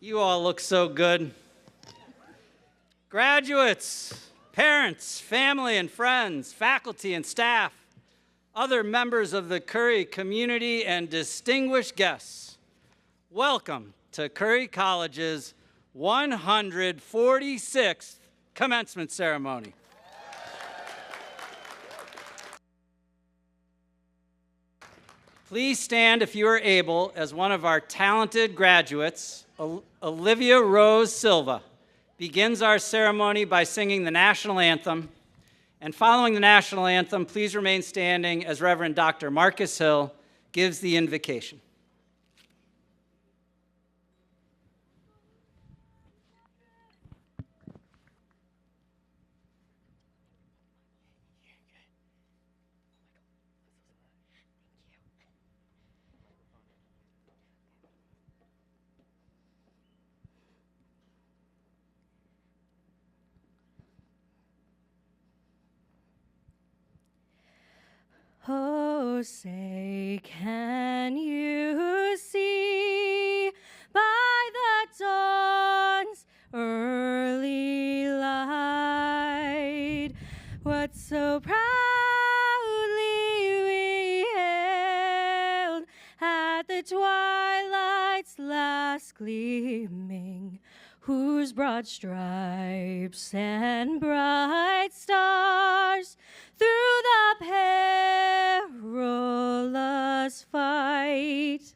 You all look so good. Graduates, parents, family and friends, faculty and staff, other members of the Curry community, and distinguished guests, welcome to Curry College's 146th commencement ceremony. Please stand if you are able as one of our talented graduates, Olivia Rose Silva, begins our ceremony by singing the national anthem. And following the national anthem, please remain standing as Reverend Dr. Marcus Hill gives the invocation. Oh, say, can you see by the dawn's early light what so proudly we hailed at the twilight's last gleaming, whose broad stripes and bright stars through the perilous fight,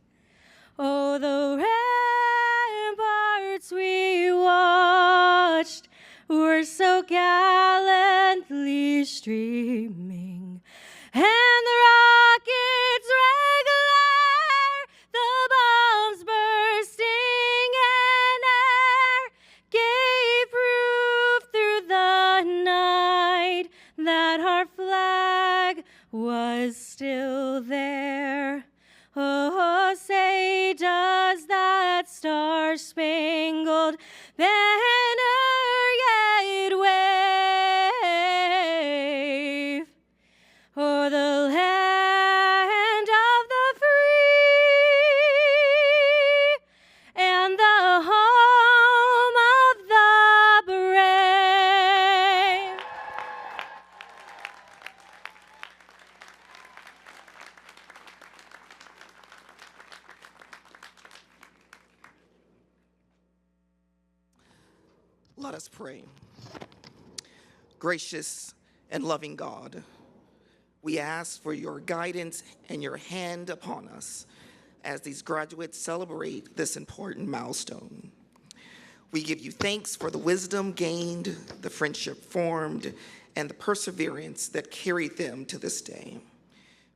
oh, the ramparts we watched were so gallantly streaming, and the rockets' red glare, the bombs bursting in air, gave proof through the night that our flag was still there. Oh, say, does that star-spangled banner yet wave o'er the land of the free and the home of the brave? Let us pray. Gracious and loving God, we ask for your guidance and your hand upon us as these graduates celebrate this important milestone. We give you thanks for the wisdom gained, the friendship formed, and the perseverance that carried them to this day.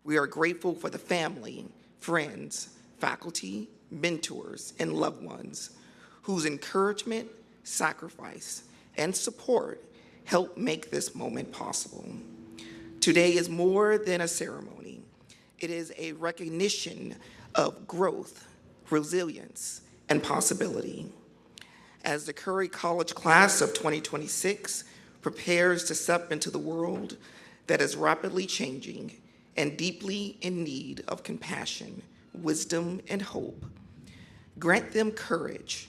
We are grateful for the family, friends, faculty, mentors, and loved ones whose encouragement, sacrifice, and support help make this moment possible. Today is more than a ceremony. It is a recognition of growth, resilience, and possibility. As the Curry College class of 2026 prepares to step into the world that is rapidly changing and deeply in need of compassion, wisdom, and hope, grant them courage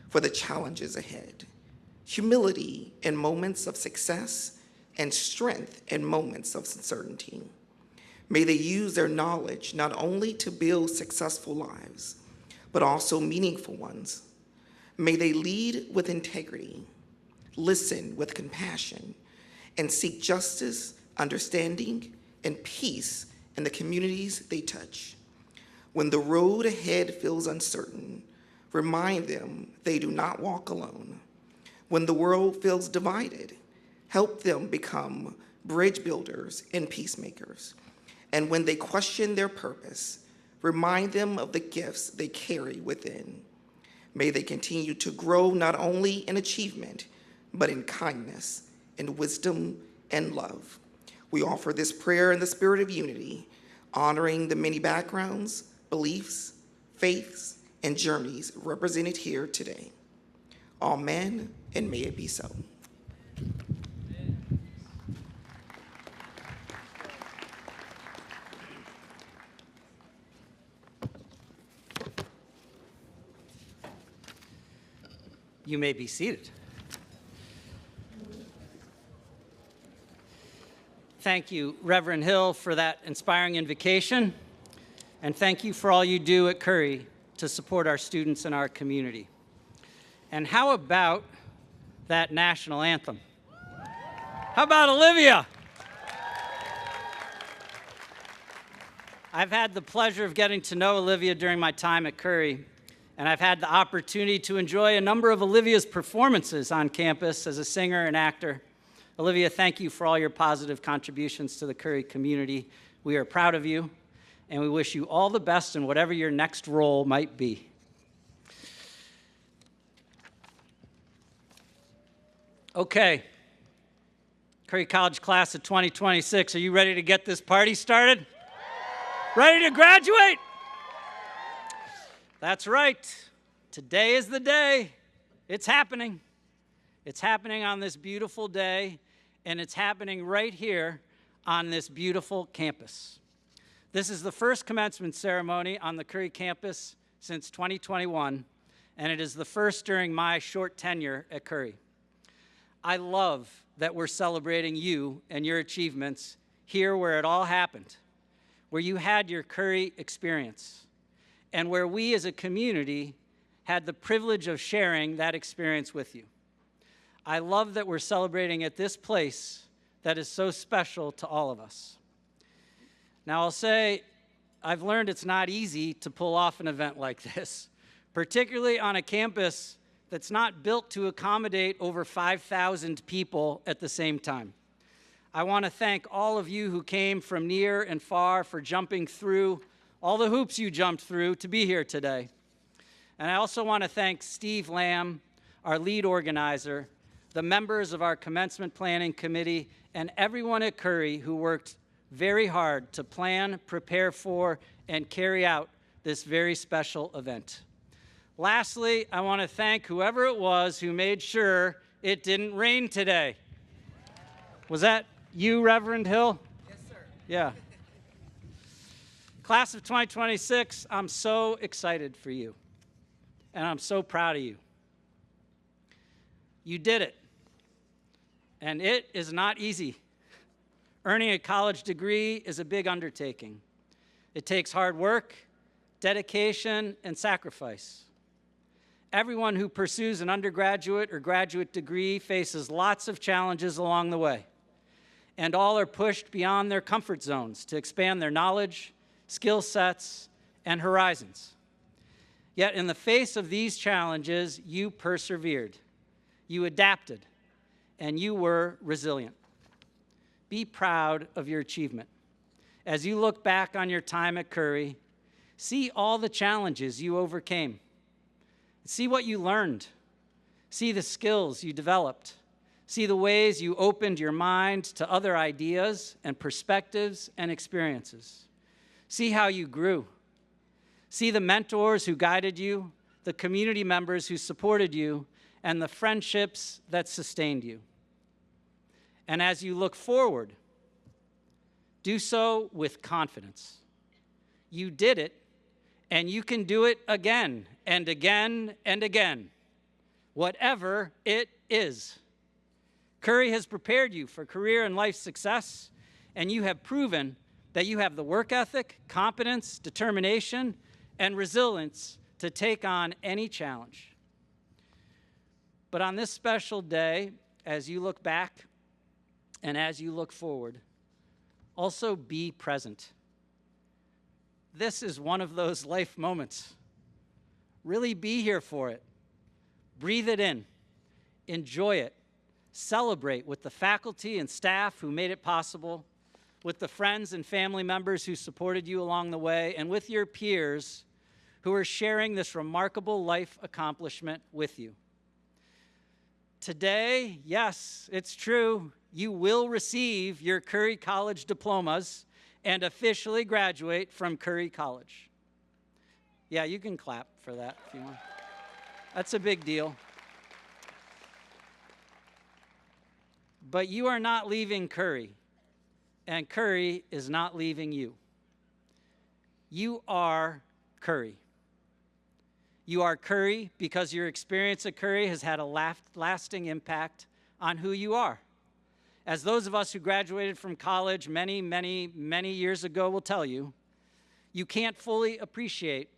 for the challenges ahead, humility in moments of success, and strength in moments of uncertainty. May they use their knowledge not only to build successful lives, but also meaningful ones. May they lead with integrity, listen with compassion, and seek justice, understanding, and peace in the communities they touch. When the road ahead feels uncertain, remind them they do not walk alone. When the world feels divided, help them become bridge builders and peacemakers. And when they question their purpose, remind them of the gifts they carry within. May they continue to grow not only in achievement, but in kindness, in wisdom, and love. We offer this prayer in the spirit of unity, honoring the many backgrounds, beliefs, faiths, and journeys represented here today. Amen, and may it be so. You may be seated. Thank you, Reverend Hill, for that inspiring invocation, and thank you for all you do at Curry to support our students and our community. And how about that national anthem? How about Olivia? I've had the pleasure of getting to know Olivia during my time at Curry, and I've had the opportunity to enjoy a number of Olivia's performances on campus as a singer and actor. Olivia, thank you for all your positive contributions to the Curry community. We are proud of you, and we wish you all the best in whatever your next role might be. Okay, Curry College class of 2026, are you ready to get this party started? Ready to graduate? That's right. Today is the day. It's happening. It's happening on this beautiful day, and it's happening right here on this beautiful campus. This is the first commencement ceremony on the Curry campus since 2021, and it is the first during my short tenure at Curry. I love that we're celebrating you and your achievements here where it all happened, where you had your Curry experience, and where we as a community had the privilege of sharing that experience with you. I love that we're celebrating at this place that is so special to all of us. Now, I'll say, I've learned it's not easy to pull off an event like this, particularly on a campus that's not built to accommodate over 5,000 people at the same time. I want to thank all of you who came from near and far for jumping through all the hoops you jumped through to be here today. And I also want to thank Steve Lamb, our lead organizer, the members of our commencement planning committee, and everyone at Curry who worked very hard to plan, prepare for, and carry out this very special event. Lastly, I want to thank whoever it was who made sure it didn't rain today. Was that you, Reverend Hill? Yes, sir. Yeah. Class of 2026, I'm so excited for you, and I'm so proud of you. You did it, and it is not easy. Earning a college degree is a big undertaking. It takes hard work, dedication, and sacrifice. Everyone who pursues an undergraduate or graduate degree faces lots of challenges along the way, and all are pushed beyond their comfort zones to expand their knowledge, skill sets, and horizons. Yet in the face of these challenges, you persevered, you adapted, and you were resilient. Be proud of your achievement. As you look back on your time at Curry, see all the challenges you overcame. See what you learned. See the skills you developed. See the ways you opened your mind to other ideas and perspectives and experiences. See how you grew. See the mentors who guided you, the community members who supported you, and the friendships that sustained you. And as you look forward, do so with confidence. You did it, and you can do it again and again and again, whatever it is. Curry has prepared you for career and life success, and you have proven that you have the work ethic, competence, determination, and resilience to take on any challenge. But on this special day, as you look back and as you look forward, also be present. This is one of those life moments. Really be here for it. Breathe it in. Enjoy it. Celebrate with the faculty and staff who made it possible, with the friends and family members who supported you along the way, and with your peers who are sharing this remarkable life accomplishment with you. Today, yes, it's true, you will receive your Curry College diplomas and officially graduate from Curry College. Yeah, you can clap for that if you want. That's a big deal. But you are not leaving Curry, and Curry is not leaving you. You are Curry. You are Curry because your experience at Curry has had a lasting impact on who you are. As those of us who graduated from college many, many, many years ago will tell you, you can't fully appreciate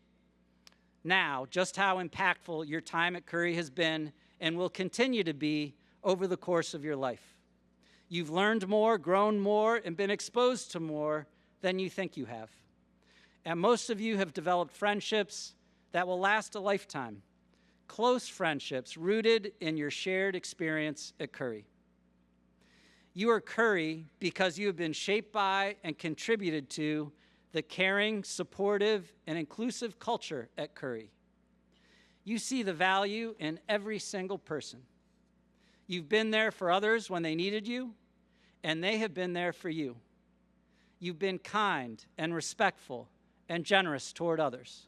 now just how impactful your time at Curry has been and will continue to be over the course of your life. You've learned more, grown more, and been exposed to more than you think you have. And most of you have developed friendships that will last a lifetime, close friendships rooted in your shared experience at Curry. You are Curry because you have been shaped by and contributed to the caring, supportive, and inclusive culture at Curry. You see the value in every single person. You've been there for others when they needed you, and they have been there for you. You've been kind and respectful and generous toward others.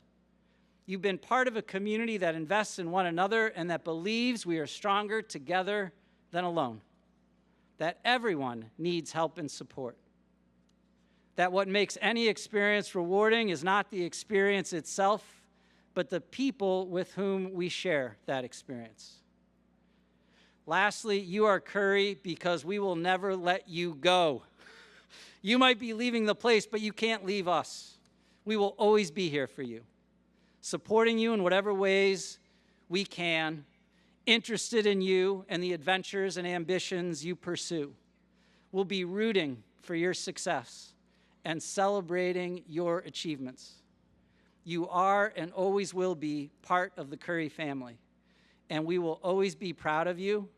You've been part of a community that invests in one another and that believes we are stronger together than alone, that everyone needs help and support, that what makes any experience rewarding is not the experience itself, but the people with whom we share that experience. Lastly, you are Curry because we will never let you go. You might be leaving the place, but you can't leave us. We will always be here for you, supporting you in whatever ways we can, interested in you and the adventures and ambitions you pursue. We'll be rooting for your success and celebrating your achievements. You are and always will be part of the Curry family, and we will always be proud of you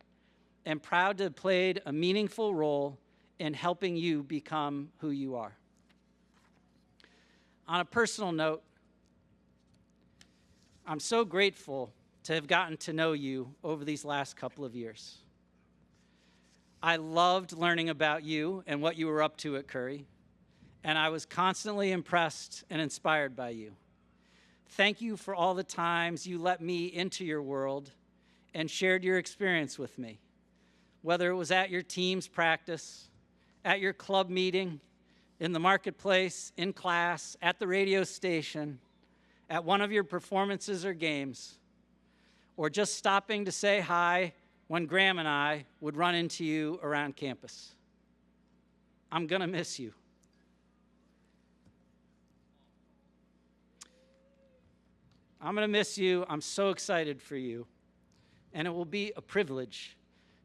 and proud to have played a meaningful role in helping you become who you are. On a personal note, I'm so grateful to have gotten to know you over these last couple of years. I loved learning about you and what you were up to at Curry, and I was constantly impressed and inspired by you. Thank you for all the times you let me into your world and shared your experience with me, whether it was at your team's practice, at your club meeting, in the marketplace, in class, at the radio station, at one of your performances or games, or just stopping to say hi when Graham and I would run into you around campus. I'm gonna miss you. I'm gonna miss you. I'm so excited for you. And it will be a privilege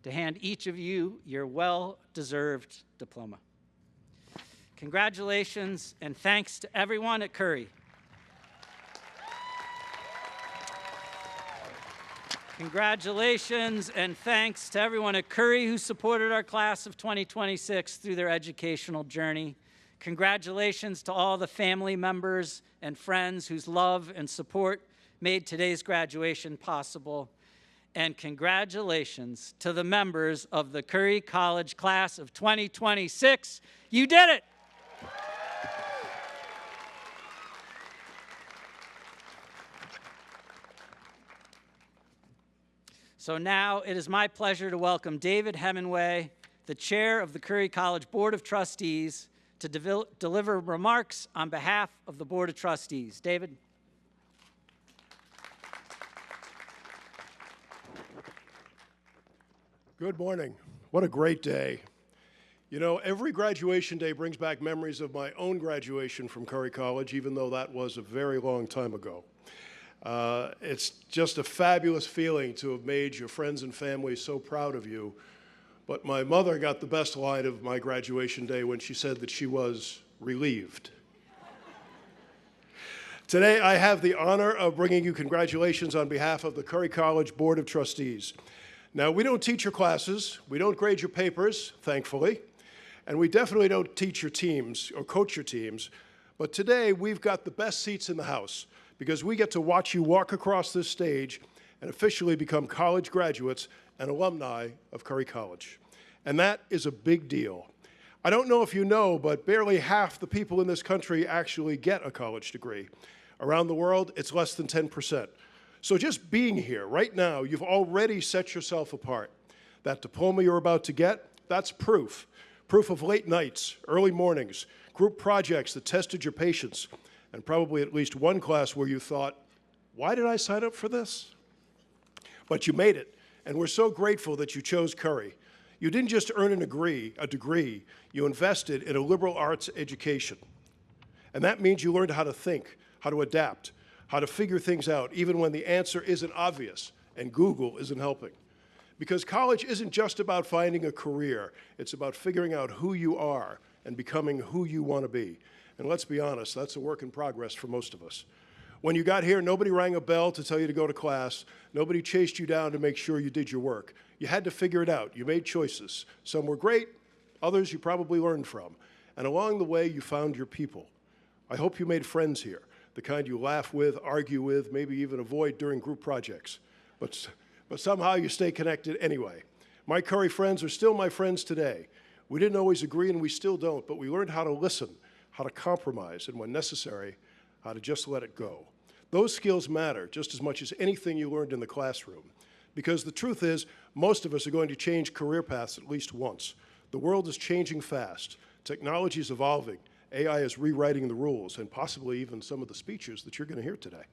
to hand each of you your well-deserved diploma. Congratulations and thanks to everyone at Curry. Congratulations and thanks to everyone at Curry who supported our class of 2026 through their educational journey. Congratulations to all the family members and friends whose love and support made today's graduation possible. And congratulations to the members of the Curry College class of 2026. You did it! So now it is my pleasure to welcome David Hemenway, the chair of the Curry College Board of Trustees, to deliver remarks on behalf of the Board of Trustees. David. Good morning. What a great day. You know, every graduation day brings back memories of my own graduation from Curry College, even though that was a very long time ago. It's just a fabulous feeling to have made your friends and family so proud of you. But my mother got the best line of my graduation day when she said that she was relieved. Today, I have the honor of bringing you congratulations on behalf of the Curry College Board of Trustees. Now, we don't teach your classes, we don't grade your papers, thankfully, and we definitely don't teach your teams or coach your teams, but today we've got the best seats in the house because we get to watch you walk across this stage and officially become college graduates and alumni of Curry College. And that is a big deal. I don't know if you know, but barely half the people in this country actually get a college degree. Around the world, it's less than 10%. So just being here right now, you've already set yourself apart. That diploma you're about to get, that's proof. Proof of late nights, early mornings, group projects that tested your patience, and probably at least one class where you thought, Why did I sign up for this? But you made it, and we're so grateful that you chose Curry. You didn't just earn a degree, you invested in a liberal arts education. And that means you learned how to think, how to adapt, how to figure things out, even when the answer isn't obvious and Google isn't helping. Because college isn't just about finding a career, it's about figuring out who you are and becoming who you want to be. And let's be honest, that's a work in progress for most of us. When you got here, nobody rang a bell to tell you to go to class. Nobody chased you down to make sure you did your work. You had to figure it out. You made choices. Some were great, others you probably learned from. And along the way, you found your people. I hope you made friends here, the kind you laugh with, argue with, maybe even avoid during group projects. But somehow you stay connected anyway. My Curry friends are still my friends today. We didn't always agree, and we still don't, but we learned how to listen, how to compromise, and when necessary, how to just let it go. Those skills matter just as much as anything you learned in the classroom. Because the truth is, most of us are going to change career paths at least once. The world is changing fast. Technology is evolving. AI is rewriting the rules, and possibly even some of the speeches that you're going to hear today.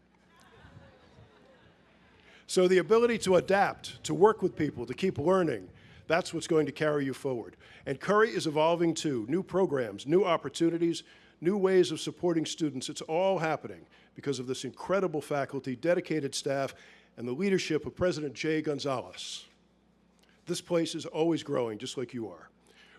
So the ability to adapt, to work with people, to keep learning, that's what's going to carry you forward. And Curry is evolving too. New programs, new opportunities, new ways of supporting students. It's all happening because of this incredible faculty, dedicated staff, and the leadership of President Jay Gonzalez. This place is always growing, just like you are,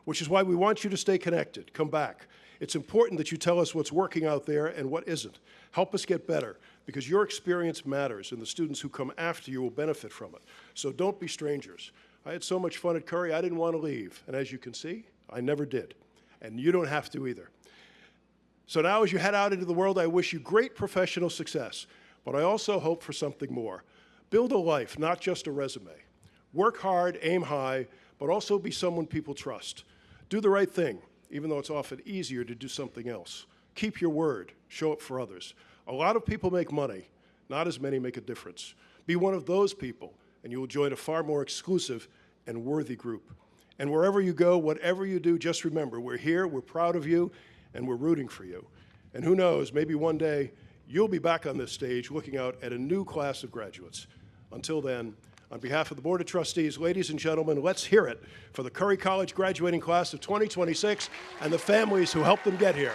which is why we want you to stay connected. Come back. It's important that you tell us what's working out there and what isn't. Help us get better, because your experience matters, and the students who come after you will benefit from it. So don't be strangers. I had so much fun at Curry, I didn't want to leave. And as you can see, I never did. And you don't have to either. So now as you head out into the world, I wish you great professional success. But I also hope for something more. Build a life, not just a resume. Work hard, aim high, but also be someone people trust. Do the right thing, even though it's often easier to do something else. Keep your word, show up for others. A lot of people make money, not as many make a difference. Be one of those people, and you will join a far more exclusive and worthy group. And wherever you go, whatever you do, just remember, we're here, we're proud of you, and we're rooting for you. And who knows, maybe one day you'll be back on this stage looking out at a new class of graduates. Until then, on behalf of the Board of Trustees, ladies and gentlemen, let's hear it for the Curry College graduating class of 2026 and the families who helped them get here.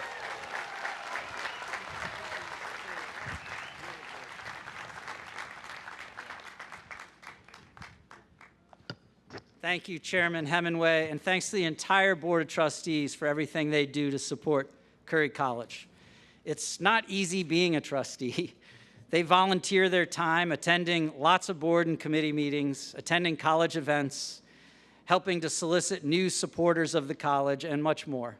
Thank you, Chairman Hemenway, and thanks to the entire Board of Trustees for everything they do to support Curry College. It's not easy being a trustee. They volunteer their time attending lots of board and committee meetings, attending college events, helping to solicit new supporters of the college, and much more.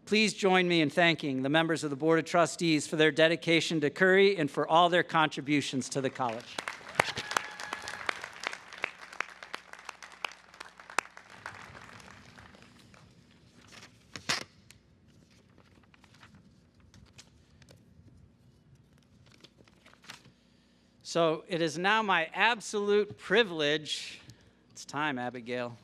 Please join me in thanking the members of the Board of Trustees for their dedication to Curry and for all their contributions to the college. So it is now my absolute privilege. It's time, Abigail.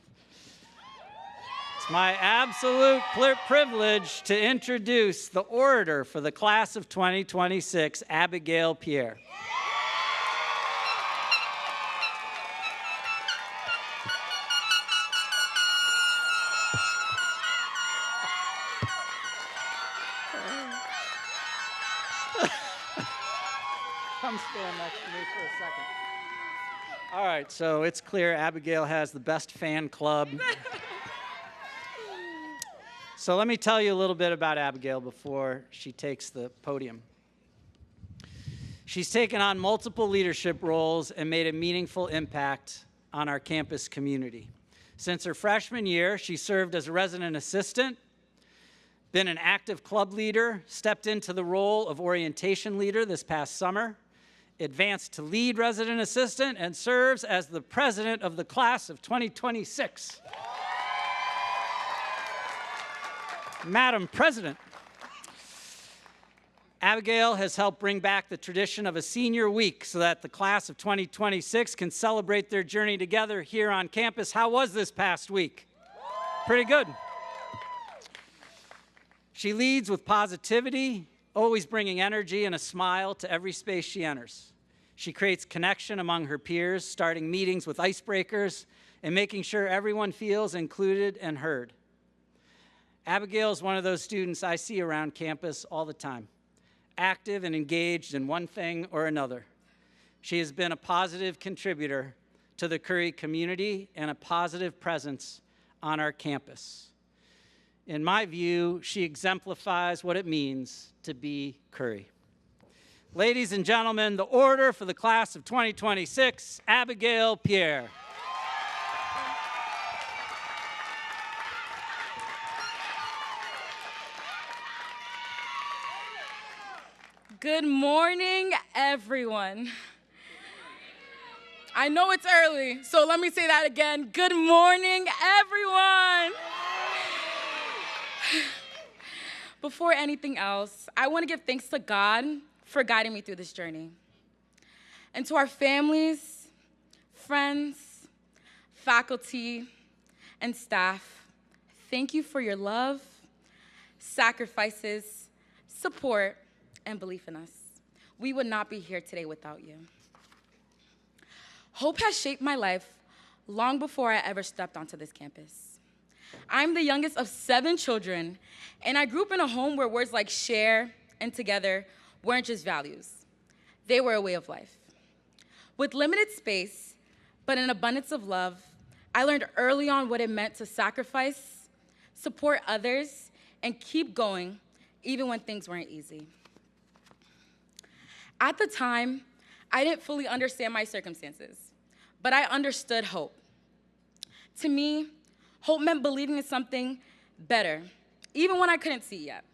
It's my absolute privilege to introduce the orator for the class of 2026, Abigail Pierre. Come stand next to me for a second. All right, so it's clear Abigail has the best fan club. So let me tell you a little bit about Abigail before she takes the podium. She's taken on multiple leadership roles and made a meaningful impact on our campus community. Since her freshman year, she served as a resident assistant, been an active club leader, stepped into the role of orientation leader this past summer, advanced to lead resident assistant, and serves as the president of the class of 2026. Madam President, Abigail has helped bring back the tradition of a senior week so that the class of 2026 can celebrate their journey together here on campus. How was this past week? Pretty good. She leads with positivity, always bringing energy and a smile to every space she enters. She creates connection among her peers, starting meetings with icebreakers and making sure everyone feels included and heard. Abigail is one of those students I see around campus all the time, active and engaged in one thing or another. She has been a positive contributor to the Curry community and a positive presence on our campus. In my view, she exemplifies what it means to be Curry. Ladies and gentlemen, the order for the class of 2026, Abigail Pierre. Good morning, everyone. I know it's early, so let me say that again. Good morning, everyone. Before anything else, I want to give thanks to God for guiding me through this journey. And to our families, friends, faculty, and staff, thank you for your love, sacrifices, support, and belief in us. We would not be here today without you. Hope has shaped my life long before I ever stepped onto this campus. I'm the youngest of 7 children, and I grew up in a home where words like share and together weren't just values. They were a way of life. With limited space, but an abundance of love, I learned early on what it meant to sacrifice, support others, and keep going even when things weren't easy. At the time, I didn't fully understand my circumstances, but I understood hope. To me, hope meant believing in something better, even when I couldn't see yet.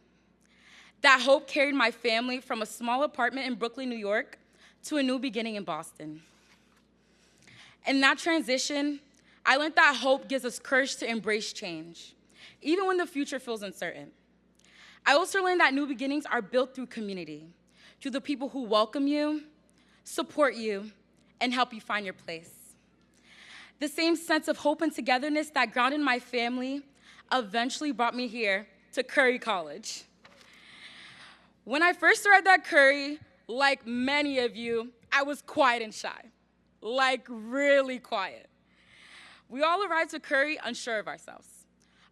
That hope carried my family from a small apartment in Brooklyn, New York, to a new beginning in Boston. In that transition, I learned that hope gives us courage to embrace change, even when the future feels uncertain. I also learned that new beginnings are built through community, through the people who welcome you, support you, and help you find your place. The same sense of hope and togetherness that grounded my family eventually brought me here to Curry College. When I first arrived at Curry, like many of you, I was quiet and shy, like really quiet. We all arrived to Curry unsure of ourselves,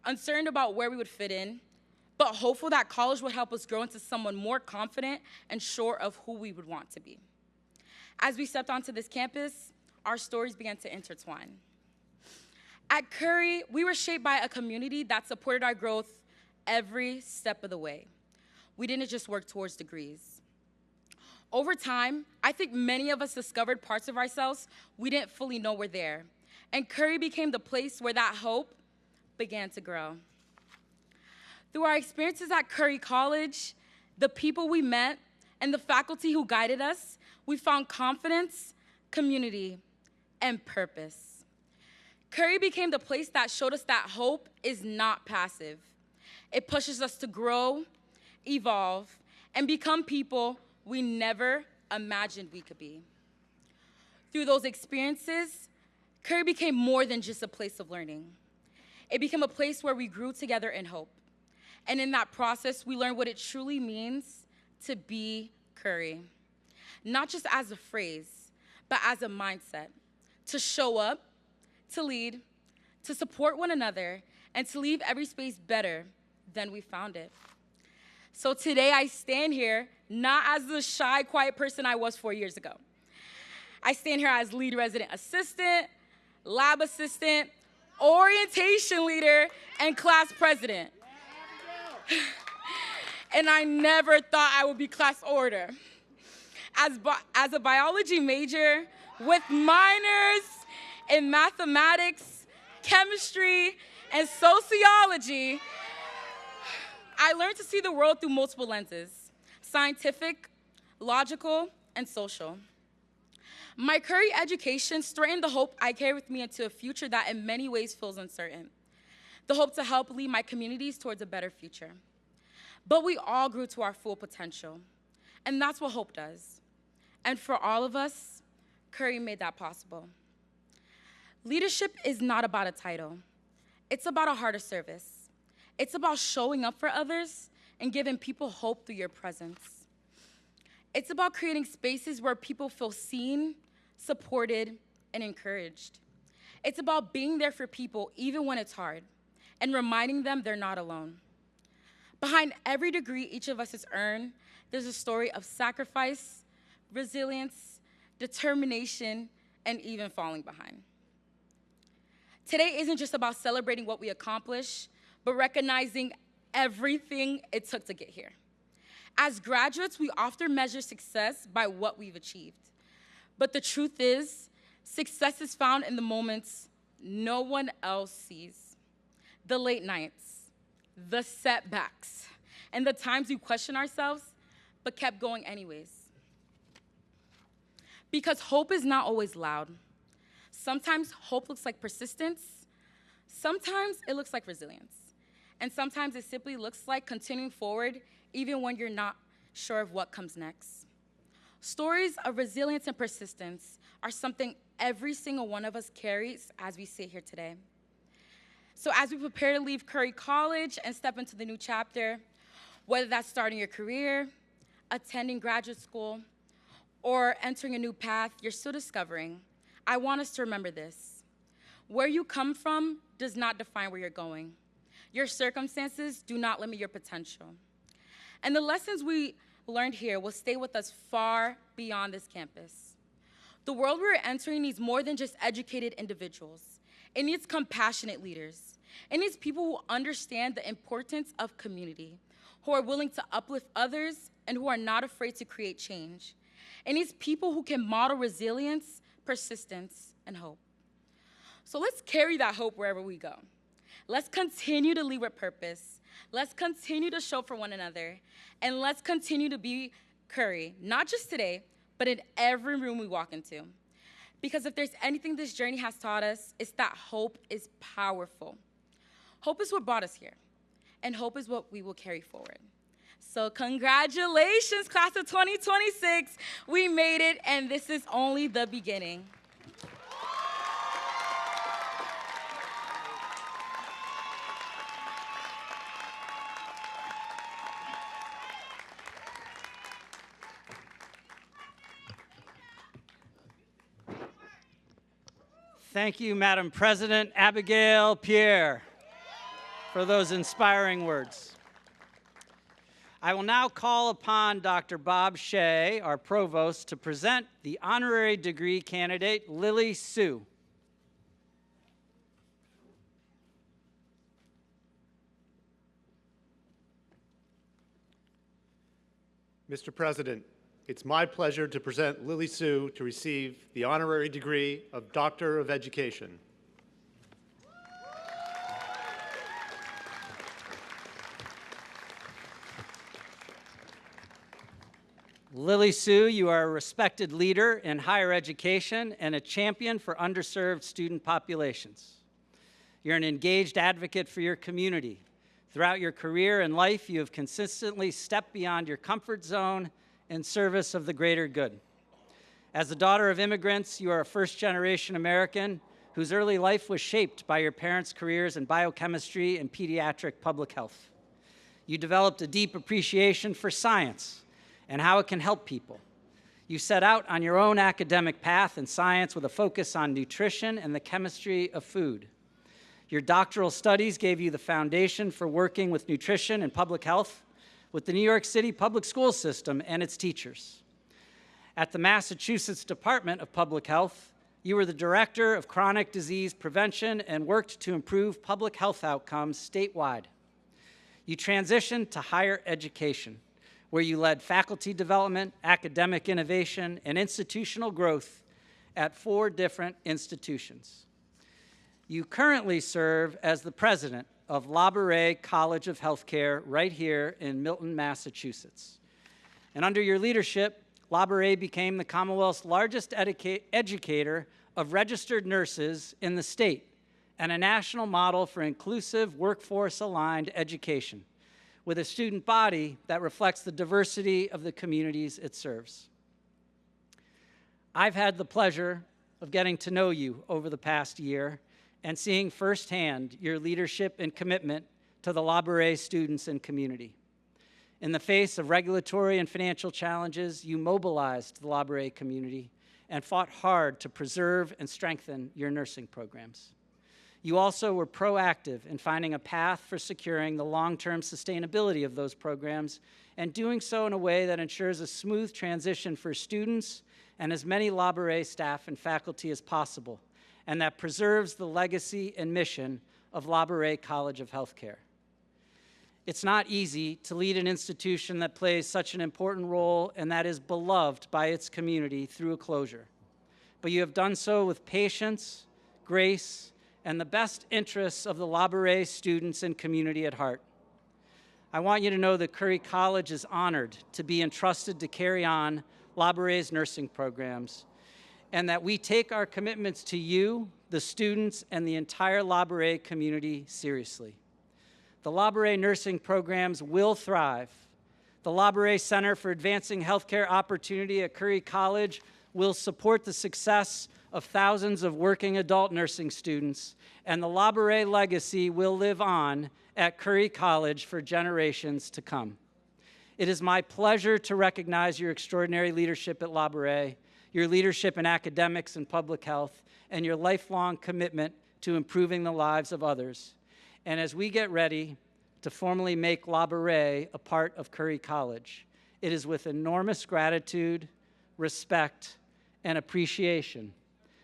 uncertain about where we would fit in, but hopeful that college would help us grow into someone more confident and sure of who we would want to be. As we stepped onto this campus, our stories began to intertwine. At Curry, we were shaped by a community that supported our growth every step of the way. We didn't just work towards degrees. Over time, I think many of us discovered parts of ourselves we didn't fully know were there, and Curry became the place where that hope began to grow. Through our experiences at Curry College, the people we met, and the faculty who guided us, we found confidence, community, and purpose. Curry became the place that showed us that hope is not passive. It pushes us to grow, evolve, and become people we never imagined we could be. Through those experiences, Curry became more than just a place of learning. It became a place where we grew together in hope. And in that process, we learned what it truly means to be Curry. Not just as a phrase, but as a mindset. To show up, to lead, to support one another, and to leave every space better than we found it. So today I stand here not as the shy, quiet person I was 4 years ago. I stand here as lead resident assistant, lab assistant, orientation leader, and class president. And I never thought I would be class orator. As a biology major with minors in mathematics, chemistry, and sociology, I learned to see the world through multiple lenses: scientific, logical, and social. My Curry education strengthened the hope I carry with me into a future that in many ways feels uncertain. The hope to help lead my communities towards a better future. But we all grew to our full potential, and that's what hope does. And for all of us, Curry made that possible. Leadership is not about a title. It's about a heart of service. It's about showing up for others and giving people hope through your presence. It's about creating spaces where people feel seen, supported, and encouraged. It's about being there for people even when it's hard and reminding them they're not alone. Behind every degree each of us has earned, there's a story of sacrifice, resilience, determination, and even falling behind. Today isn't just about celebrating what we accomplish, but recognizing everything it took to get here. As graduates, we often measure success by what we've achieved. But the truth is, success is found in the moments no one else sees. The late nights, the setbacks, and the times we question ourselves, but kept going anyways. Because hope is not always loud. Sometimes hope looks like persistence. Sometimes it looks like resilience. And sometimes it simply looks like continuing forward even when you're not sure of what comes next. Stories of resilience and persistence are something every single one of us carries as we sit here today. So as we prepare to leave Curry College and step into the new chapter, whether that's starting your career, attending graduate school, or entering a new path you're still discovering, I want us to remember this. Where you come from does not define where you're going. Your circumstances do not limit your potential. And the lessons we learned here will stay with us far beyond this campus. The world we're entering needs more than just educated individuals. It needs compassionate leaders. It needs people who understand the importance of community, who are willing to uplift others, and who are not afraid to create change. It needs people who can model resilience, persistence, and hope. So let's carry that hope wherever we go. Let's continue to lead with purpose. Let's continue to show up for one another. And let's continue to be Curry, not just today, but in every room we walk into. Because if there's anything this journey has taught us, it's that hope is powerful. Hope is what brought us here. And hope is what we will carry forward. So congratulations, class of 2026. We made it, and this is only the beginning. Thank you, Madam President, Abigail, Pierre, for those inspiring words. I will now call upon Dr. Bob Shea, our provost, to present the honorary degree candidate, Lily Sue. Mr. President, it's my pleasure to present Lily Sue to receive the honorary degree of Doctor of Education. Lily Sue, you are a respected leader in higher education and a champion for underserved student populations. You're an engaged advocate for your community. Throughout your career and life, you have consistently stepped beyond your comfort zone in service of the greater good. As the daughter of immigrants, you are a first-generation American whose early life was shaped by your parents' careers in biochemistry and pediatric public health. You developed a deep appreciation for science and how it can help people. You set out on your own academic path in science with a focus on nutrition and the chemistry of food. Your doctoral studies gave you the foundation for working with nutrition and public health with the New York City public school system and its teachers. At the Massachusetts Department of Public Health, you were the director of chronic disease prevention and worked to improve public health outcomes statewide. You transitioned to higher education, where you led faculty development, academic innovation, and institutional growth at 4 different institutions. You currently serve as the president of La Brea College of Healthcare right here in Milton, Massachusetts. And under your leadership, La Brea became the Commonwealth's largest educator of registered nurses in the state and a national model for inclusive, workforce-aligned education, with a student body that reflects the diversity of the communities it serves. I've had the pleasure of getting to know you over the past year and seeing firsthand your leadership and commitment to the La Brea students and community. In the face of regulatory and financial challenges, you mobilized the Labouré community and fought hard to preserve and strengthen your nursing programs. You also were proactive in finding a path for securing the long-term sustainability of those programs and doing so in a way that ensures a smooth transition for students and as many Labouré staff and faculty as possible, and that preserves the legacy and mission of Labouré College of Healthcare. It's not easy to lead an institution that plays such an important role and that is beloved by its community through a closure. But you have done so with patience, grace, and the best interests of the Labouré students and community at heart. I want you to know that Curry College is honored to be entrusted to carry on Laboré's nursing programs, and that we take our commitments to you, the students, and the entire Labouré community seriously. The Labouré nursing programs will thrive. The Labouré Center for Advancing Healthcare Opportunity at Curry College will support the success of thousands of working adult nursing students, and the Labouré legacy will live on at Curry College for generations to come. It is my pleasure to recognize your extraordinary leadership at Labouré, your leadership in academics and public health, and your lifelong commitment to improving the lives of others. And as we get ready to formally make Labouré a part of Curry College, it is with enormous gratitude, respect, and appreciation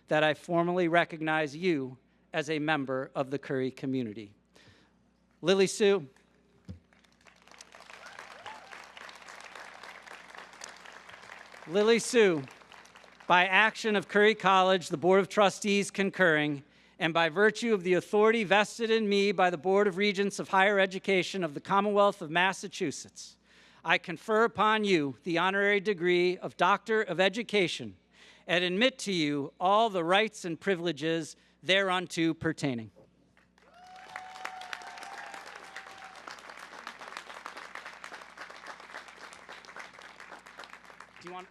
that I formally recognize you as a member of the Curry community. Lily Sue. Lily Sue, by action of Curry College, the Board of Trustees concurring, and by virtue of the authority vested in me by the Board of Regents of Higher Education of the Commonwealth of Massachusetts, I confer upon you the honorary degree of Doctor of Education and admit to you all the rights and privileges thereunto pertaining. Do you want...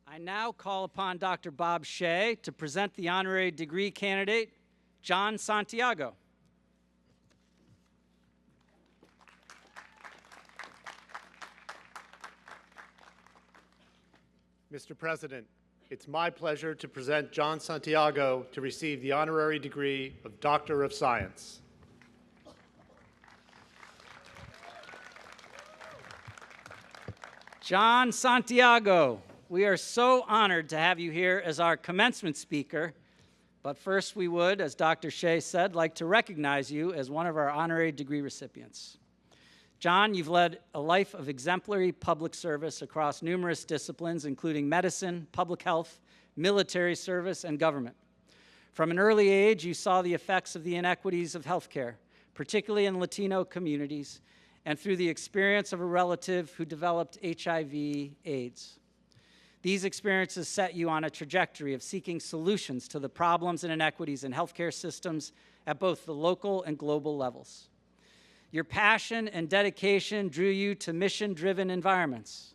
I now call upon Dr. Bob Shea to present the honorary degree candidate, Jon Santiago. Mr. President, it's my pleasure to present Jon Santiago to receive the honorary degree of Doctor of Science. Jon Santiago, we are so honored to have you here as our commencement speaker. But first we would, as Dr. Shea said, like to recognize you as one of our honorary degree recipients. Jon, you've led a life of exemplary public service across numerous disciplines, including medicine, public health, military service, and government. From an early age, you saw the effects of the inequities of healthcare, particularly in Latino communities, and through the experience of a relative who developed HIV/AIDS. These experiences set you on a trajectory of seeking solutions to the problems and inequities in healthcare systems at both the local and global levels. Your passion and dedication drew you to mission-driven environments.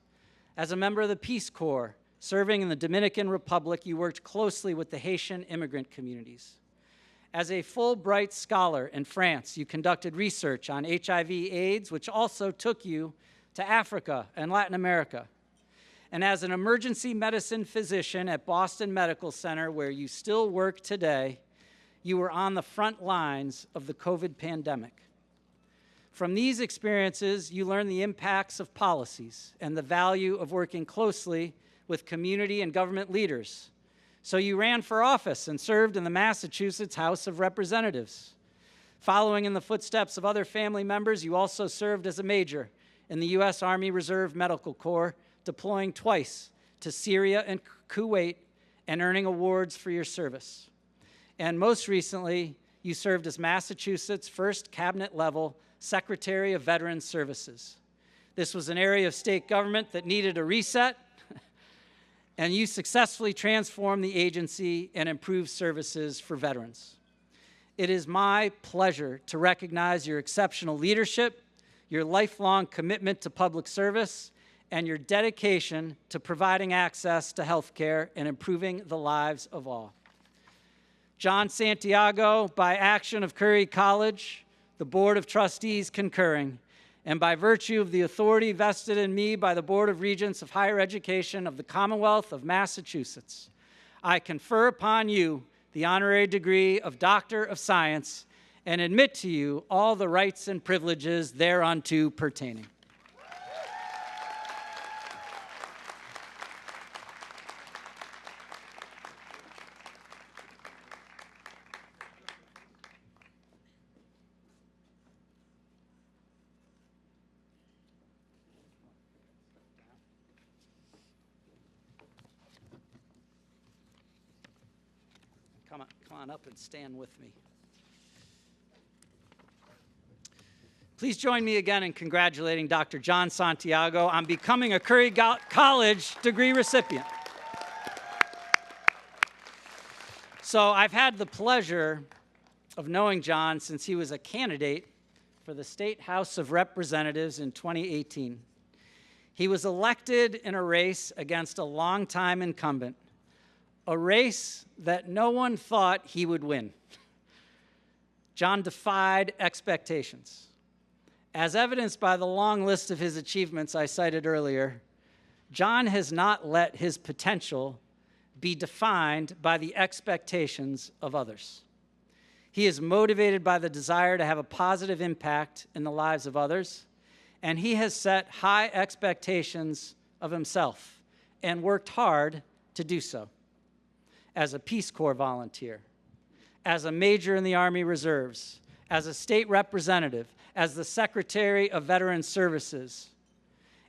As a member of the Peace Corps, serving in the Dominican Republic, you worked closely with the Haitian immigrant communities. As a Fulbright scholar in France, you conducted research on HIV/AIDS, which also took you to Africa and Latin America. And as an emergency medicine physician at Boston Medical Center, where you still work today, you were on the front lines of the COVID pandemic. From these experiences, you learned the impacts of policies and the value of working closely with community and government leaders. So you ran for office and served in the Massachusetts House of Representatives. Following in the footsteps of other family members, you also served as a major in the U.S. Army Reserve Medical Corps, deploying twice to Syria and Kuwait and earning awards for your service. And most recently, you served as Massachusetts' first cabinet-level Secretary of Veterans Services. This was an area of state government that needed a reset, and you successfully transformed the agency and improved services for veterans. It is my pleasure to recognize your exceptional leadership, your lifelong commitment to public service, and your dedication to providing access to health care and improving the lives of all. Jon Santiago, by action of Curry College, the Board of Trustees concurring, and by virtue of the authority vested in me by the Board of Regents of Higher Education of the Commonwealth of Massachusetts, I confer upon you the honorary degree of Doctor of Science and admit to you all the rights and privileges thereunto pertaining. Come on up and stand with me. Please join me again in congratulating Dr. Jon Santiago on becoming a Curry College degree recipient. So I've had the pleasure of knowing Jon since he was a candidate for the State House of Representatives in 2018. He was elected in a race against a longtime incumbent, a race that no one thought he would win. Jon defied expectations. As evidenced by the long list of his achievements I cited earlier, Jon has not let his potential be defined by the expectations of others. He is motivated by the desire to have a positive impact in the lives of others, and he has set high expectations of himself and worked hard to do so. As a Peace Corps volunteer, as a major in the Army Reserves, as a state representative, as the Secretary of Veterans Services,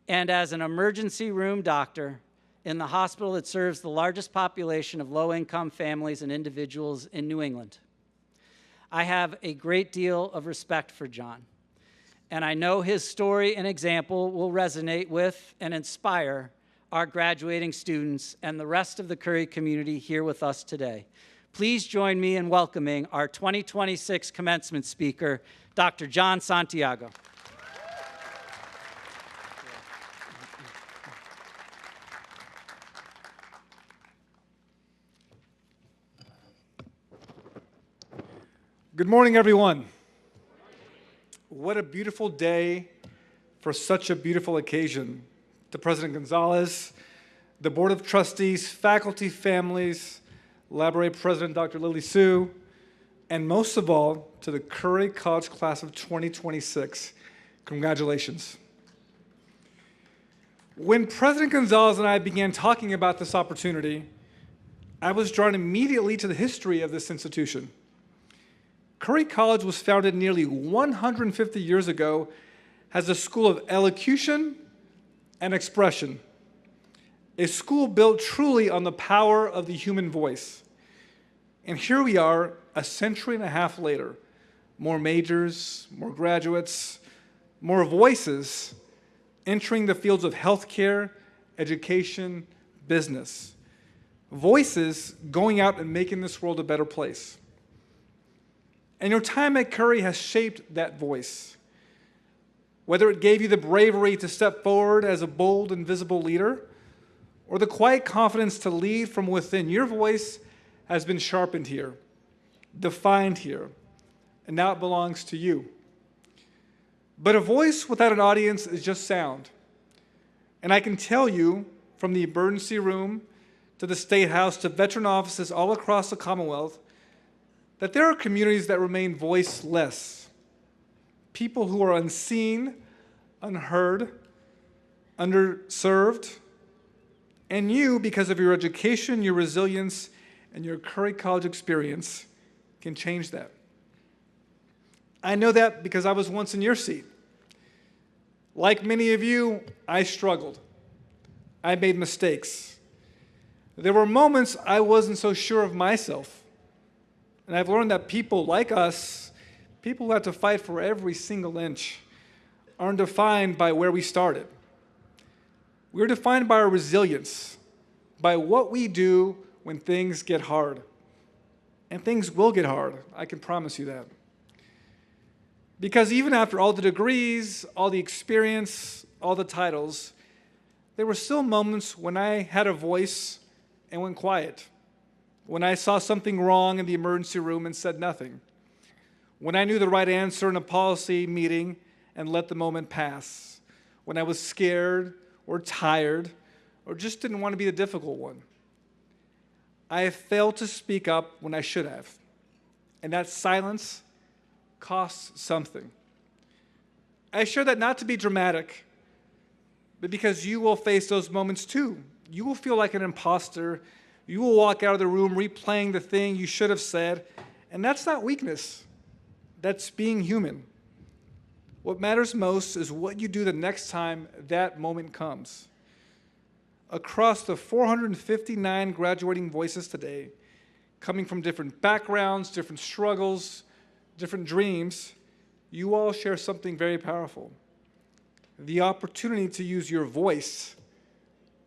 and as an emergency room doctor in the hospital that serves the largest population of low-income families and individuals in New England. I have a great deal of respect for Jon, and I know his story and example will resonate with and inspire our graduating students and the rest of the Curry community here with us today. Please join me in welcoming our 2026 commencement speaker, Dr. Jon Santiago. Good morning, everyone. What a beautiful day for such a beautiful occasion. To President Gonzalez, the Board of Trustees, faculty, families, Library President Dr. Lily Sue, and most of all, to the Curry College Class of 2026, congratulations. When President Gonzalez and I began talking about this opportunity, I was drawn immediately to the history of this institution. Curry College was founded nearly 150 years ago as a school of elocution and expression, a school built truly on the power of the human voice. And here we are, a century and a half later, more majors, more graduates, more voices entering the fields of healthcare, education, business. Voices going out and making this world a better place. And your time at Curry has shaped that voice. Whether it gave you the bravery to step forward as a bold and visible leader, or the quiet confidence to lead from within, your voice has been sharpened here, defined here, and now it belongs to you. But a voice without an audience is just sound. And I can tell you, from the emergency room to the State House to veteran offices all across the Commonwealth, that there are communities that remain voiceless. People who are unseen, unheard, underserved, and you, because of your education, your resilience, and your Curry College experience, can change that. I know that because I was once in your seat. Like many of you, I struggled. I made mistakes. There were moments I wasn't so sure of myself. And I've learned that people like us, people who have to fight for every single inch, aren't defined by where we started. We're defined by our resilience, by what we do when things get hard. And things will get hard, I can promise you that. Because even after all the degrees, all the experience, all the titles, there were still moments when I had a voice and went quiet. When I saw something wrong in the emergency room and said nothing. When I knew the right answer in a policy meeting and let the moment pass. When I was scared or tired or just didn't want to be the difficult one. I have failed to speak up when I should have. And that silence costs something. I share that not to be dramatic, but because you will face those moments too. You will feel like an imposter. You will walk out of the room replaying the thing you should have said, and that's not weakness. That's being human. What matters most is what you do the next time that moment comes. Across the 459 graduating voices today, coming from different backgrounds, different struggles, different dreams, you all share something very powerful. The opportunity to use your voice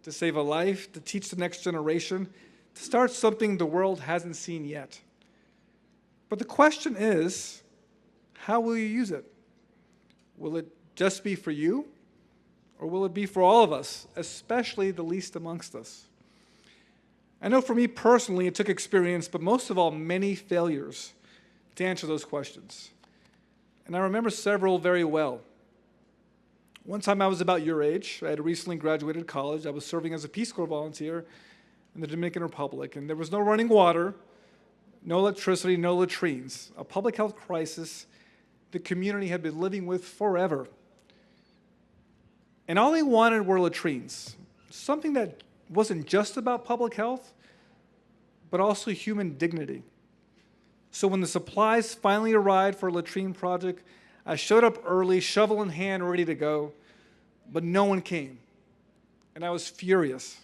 to save a life, to teach the next generation, to start something the world hasn't seen yet. But the question is, how will you use it? Will it just be for you? Or will it be for all of us, especially the least amongst us? I know for me personally, it took experience, but most of all, many failures to answer those questions. And I remember several very well. One time I was about your age. I had recently graduated college. I was serving as a Peace Corps volunteer in the Dominican Republic, and there was no running water, no electricity, no latrines, a public health crisis the community had been living with forever. And all they wanted were latrines, something that wasn't just about public health, but also human dignity. So when the supplies finally arrived for a latrine project, I showed up early, shovel in hand, ready to go, but no one came. And I was furious.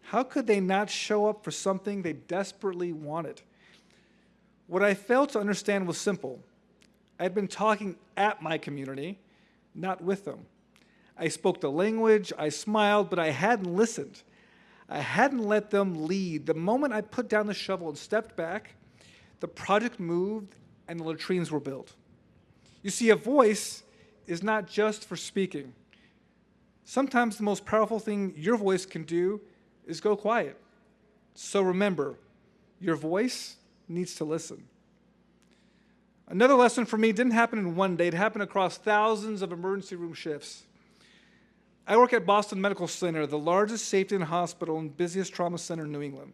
How could they not show up for something they desperately wanted? What I failed to understand was simple. I had been talking at my community, not with them. I spoke the language, I smiled, but I hadn't listened. I hadn't let them lead. The moment I put down the shovel and stepped back, the project moved and the latrines were built. You see, a voice is not just for speaking. Sometimes the most powerful thing your voice can do is go quiet. So remember, your voice needs to listen. Another lesson for me didn't happen in one day. It happened across thousands of emergency room shifts. I work at Boston Medical Center, the largest safety hospital and busiest trauma center in New England.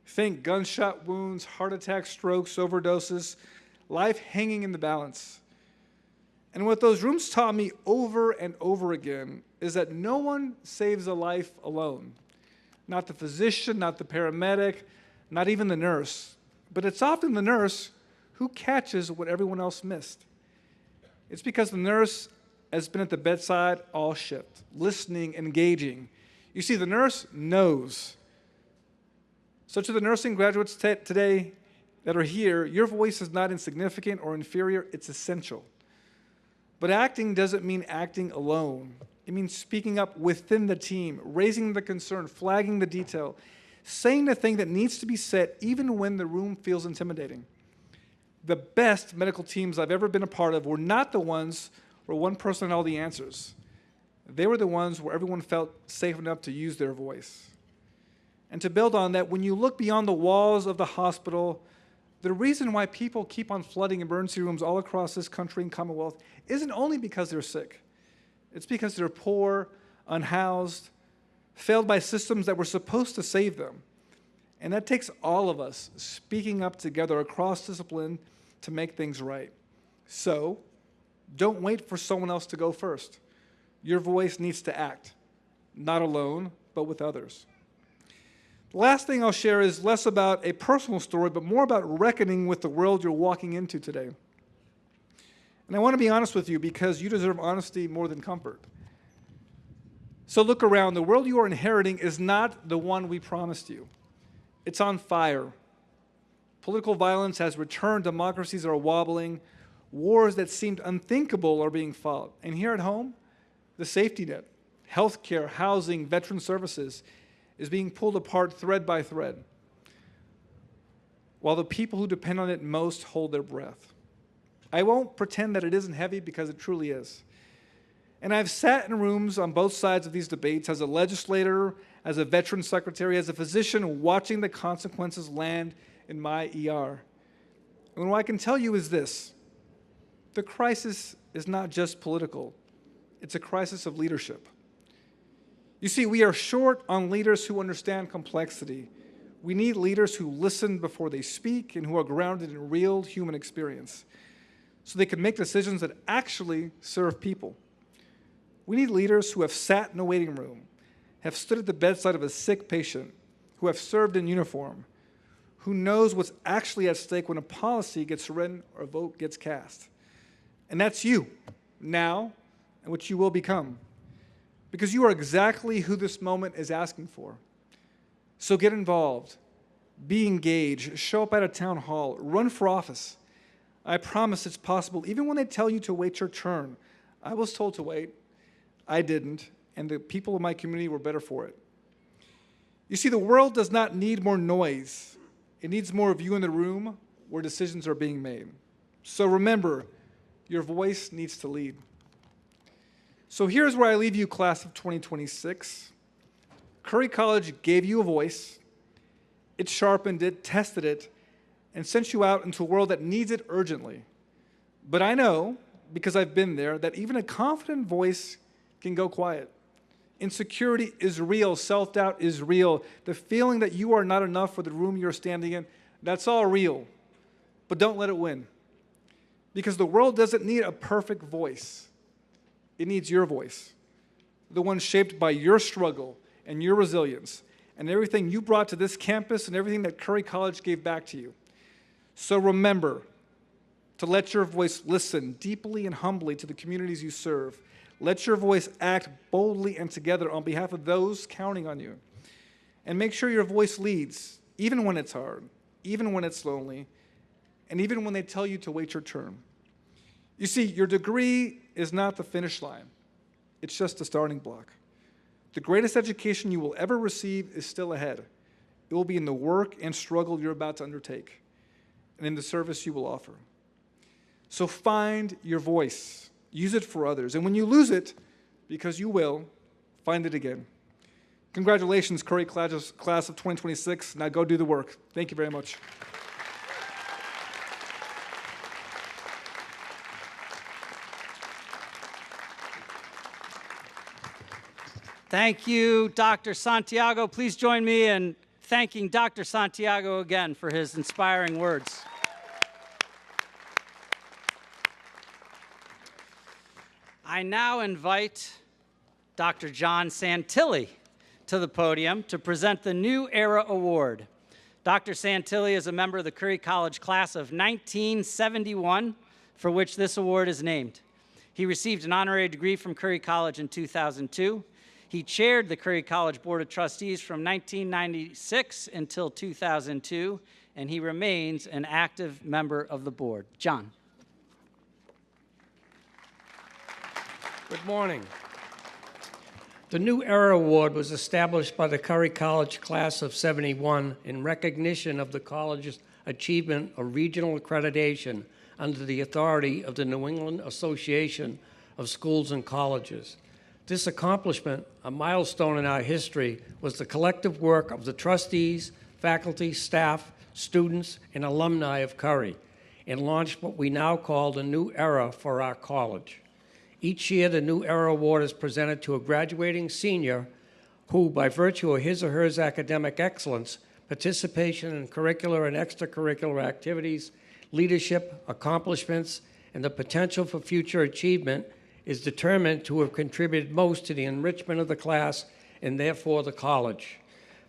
Think gunshot wounds, heart attacks, strokes, overdoses, life hanging in the balance. And what those rooms taught me over and over again is that no one saves a life alone. Not the physician, not the paramedic, not even the nurse. But it's often the nurse who catches what everyone else missed. It's because the nurse has been at the bedside all shift, listening, engaging. You see, the nurse knows. So to the nursing graduates today that are here, your voice is not insignificant or inferior, it's essential. But acting doesn't mean acting alone. It means speaking up within the team, raising the concern, flagging the detail, saying the thing that needs to be said even when the room feels intimidating. The best medical teams I've ever been a part of were not the ones where one person had all the answers. They were the ones where everyone felt safe enough to use their voice. And to build on that, when you look beyond the walls of the hospital, the reason why people keep on flooding emergency rooms all across this country and Commonwealth isn't only because they're sick. It's because they're poor, unhoused, failed by systems that were supposed to save them. And that takes all of us speaking up together across discipline to make things right. So, don't wait for someone else to go first. Your voice needs to act, not alone, but with others. The last thing I'll share is less about a personal story, but more about reckoning with the world you're walking into today. And I want to be honest with you because you deserve honesty more than comfort. So look around. The world you are inheriting is not the one we promised you. It's on fire. Political violence has returned. Democracies are wobbling. Wars that seemed unthinkable are being fought. And here at home, the safety net, healthcare, housing, veteran services is being pulled apart thread by thread, while the people who depend on it most hold their breath. I won't pretend that it isn't heavy, because it truly is. And I've sat in rooms on both sides of these debates as a legislator, as a veteran secretary, as a physician, watching the consequences land in my ER. And what I can tell you is this: the crisis is not just political, it's a crisis of leadership. You see, we are short on leaders who understand complexity. We need leaders who listen before they speak and who are grounded in real human experience, so they can make decisions that actually serve people. We need leaders who have sat in a waiting room, have stood at the bedside of a sick patient, who have served in uniform, who knows what's actually at stake when a policy gets written or a vote gets cast. And that's you, now, and what you will become, because you are exactly who this moment is asking for. So get involved, be engaged, show up at a town hall, run for office. I promise it's possible, even when they tell you to wait your turn. I was told to wait, I didn't, and the people of my community were better for it. You see, the world does not need more noise. It needs more of you in the room where decisions are being made. So remember, your voice needs to lead. So here's where I leave you, class of 2026. Curry College gave you a voice. It sharpened it, tested it, and sent you out into a world that needs it urgently. But I know, because I've been there, that even a confident voice can go quiet. Insecurity is real. Self-doubt is real. The feeling that you are not enough for the room you're standing in, that's all real. But don't let it win. Because the world doesn't need a perfect voice. It needs your voice, the one shaped by your struggle and your resilience and everything you brought to this campus and everything that Curry College gave back to you. So remember to let your voice listen deeply and humbly to the communities you serve. Let your voice act boldly and together on behalf of those counting on you. And make sure your voice leads, even when it's hard, even when it's lonely, and even when they tell you to wait your turn. You see, your degree is not the finish line. It's just a starting block. The greatest education you will ever receive is still ahead. It will be in the work and struggle you're about to undertake, and in the service you will offer. So find your voice. Use it for others. And when you lose it, because you will, find it again. Congratulations, Curry class of 2026. Now go do the work. Thank you very much. Thank you, Dr. Santiago. Please join me in thanking Dr. Santiago again for his inspiring words. I now invite Dr. Jon Santilli to the podium to present the New Era Award. Dr. Santilli is a member of the Curry College class of 1971, for which this award is named. He received an honorary degree from Curry College in 2002. He chaired the Curry College Board of Trustees from 1996 until 2002, and he remains an active member of the board. Jon. Good morning. The New Era Award was established by the Curry College class of 71 in recognition of the college's achievement of regional accreditation under the authority of the New England Association of Schools and Colleges. This accomplishment, a milestone in our history, was the collective work of the trustees, faculty, staff, students, and alumni of Curry, and launched what we now call the New Era for our college. Each year, the New Era Award is presented to a graduating senior who, by virtue of his or her academic excellence, participation in curricular and extracurricular activities, leadership, accomplishments, and the potential for future achievement, is determined to have contributed most to the enrichment of the class and therefore the college.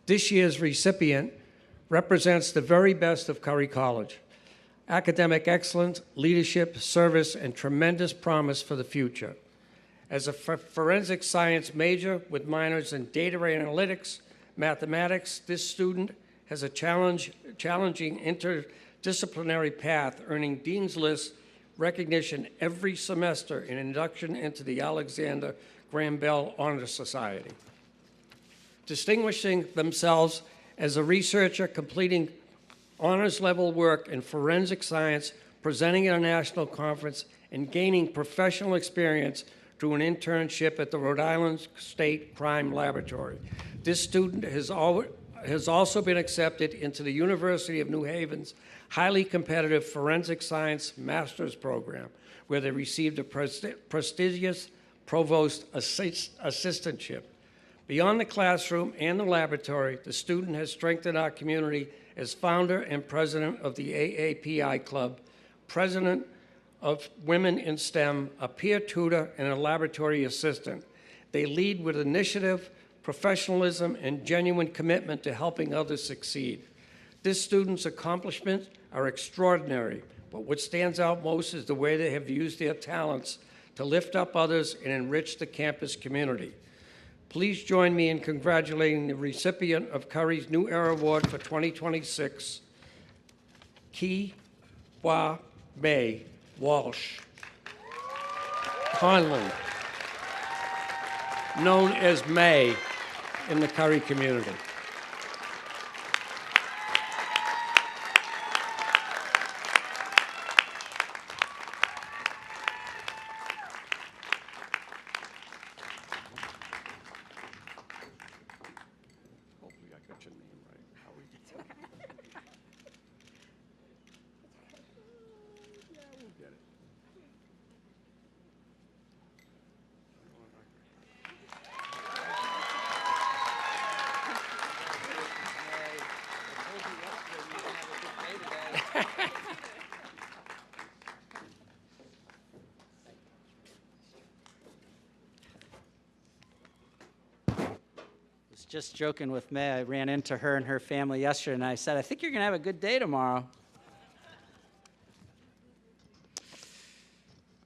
This year's recipient represents the very best of Curry College: academic excellence, leadership, service, and tremendous promise for the future. As a forensic science major with minors in data analytics, mathematics, this student has a challenging interdisciplinary path, earning Dean's List recognition every semester in induction into the Alexander Graham Bell Honor Society. distinguishing themselves as a researcher completing honors level work in forensic science, presenting at a national conference, and gaining professional experience through an internship at the Rhode Island State Crime Laboratory. This student has also been accepted into the University of New Haven's highly competitive Forensic Science Master's Program, where they received a prestigious provost assistantship. Beyond the classroom and the laboratory, the student has strengthened our community as founder and president of the AAPI Club, president of Women in STEM, a peer tutor, and a laboratory assistant. They lead with initiative, professionalism, and genuine commitment to helping others succeed. This student's accomplishments are extraordinary, but what stands out most is the way they have used their talents to lift up others and enrich the campus community. Please join me in congratulating the recipient of Curry's New Era Award for 2026, Ki-Wa May Walsh Conlon, known as May in the Curry community. Just joking with May. I ran into her and her family yesterday, and I said, I think you're going to have a good day tomorrow.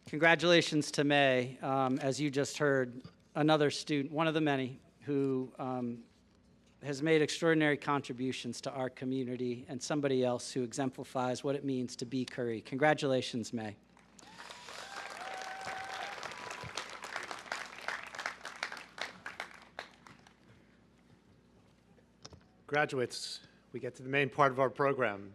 Congratulations to May. As you just heard, another student, one of the many, who has made extraordinary contributions to our community, and somebody else who exemplifies what it means to be Curry. Congratulations, May. Graduates, we get to the main part of our program.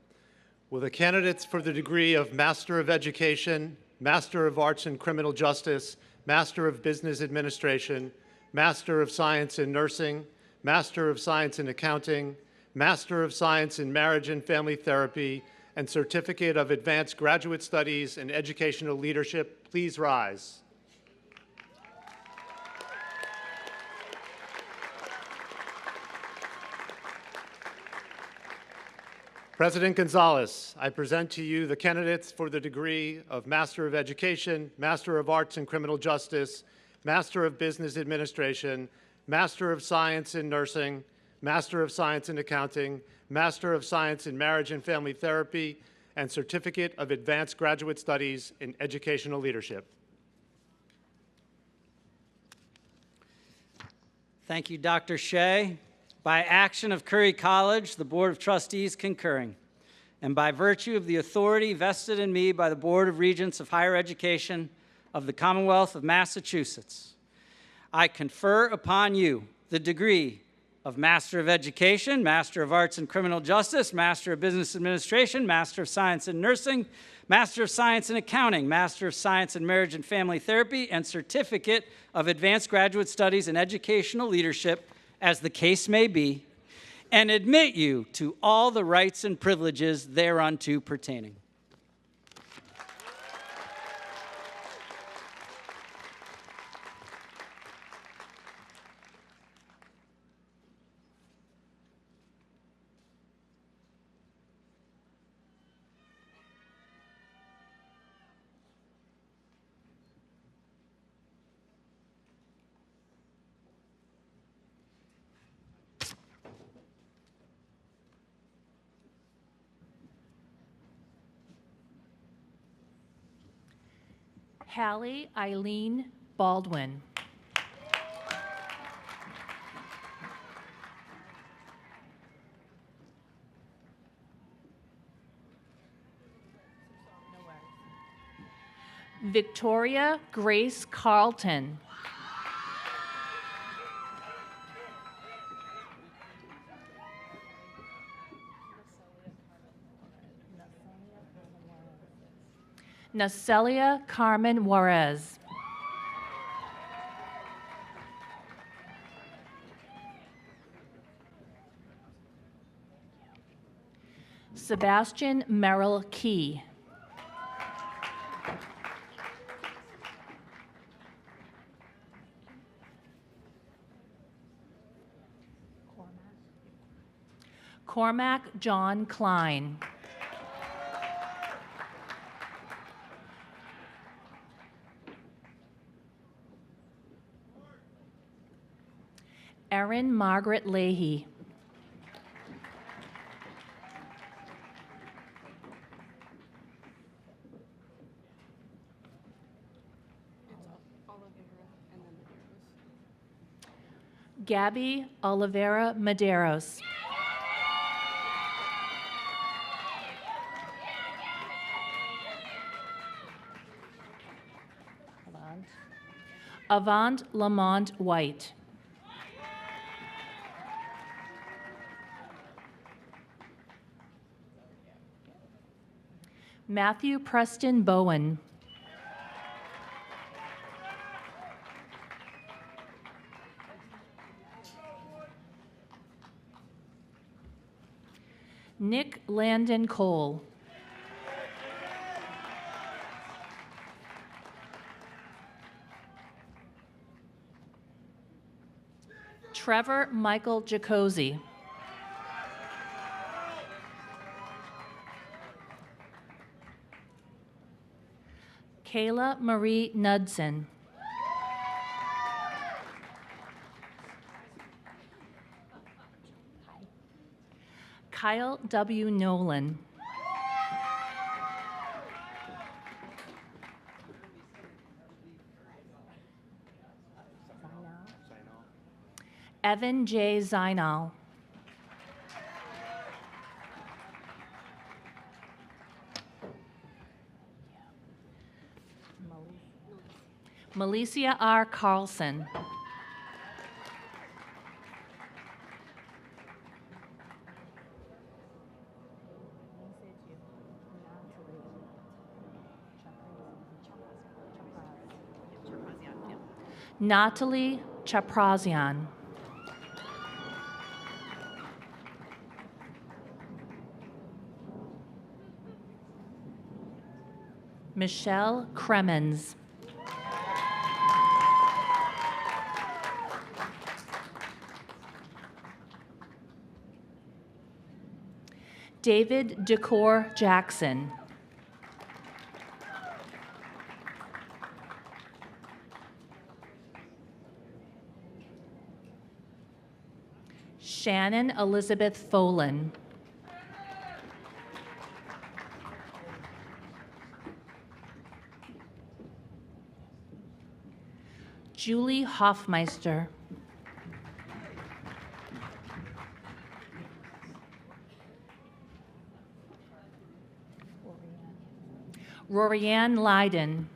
Will the candidates for the degree of Master of Education, Master of Arts in Criminal Justice, Master of Business Administration, Master of Science in Nursing, Master of Science in Accounting, Master of Science in Marriage and Family Therapy, and Certificate of Advanced Graduate Studies in Educational Leadership, please rise. President Gonzalez, I present to you the candidates for the degree of Master of Education, Master of Arts in Criminal Justice, Master of Business Administration, Master of Science in Nursing, Master of Science in Accounting, Master of Science in Marriage and Family Therapy, and Certificate of Advanced Graduate Studies in Educational Leadership. Thank you, Dr. Shea. By action of Curry College, the Board of Trustees concurring, and by virtue of the authority vested in me by the Board of Regents of Higher Education of the Commonwealth of Massachusetts, I confer upon you the degree of Master of Education, Master of Arts in Criminal Justice, Master of Business Administration, Master of Science in Nursing, Master of Science in Accounting, Master of Science in Marriage and Family Therapy, and Certificate of Advanced Graduate Studies in Educational Leadership, as the case may be, and admit you to all the rights and privileges thereunto pertaining. Hallie Eileen Baldwin. Victoria Grace Carlton. Nacelia Carmen Juarez. Sebastian Merrill Key. Cormac John Klein. Erin Margaret Leahy. Gabby Oliveira Medeiros. Avant Lamont White. Matthew Preston Bowen. Nick Landon Cole. Trevor Michael Jacosi. Kayla Marie Knudsen. Kyle W. Nolan. Evan J. Zainal. Malicia R. Carlson. Natalie Chaprazian. Michelle Cremens. David Decor Jackson. Shannon Elizabeth Folan. Julie Hoffmeister. Rorianne Leiden.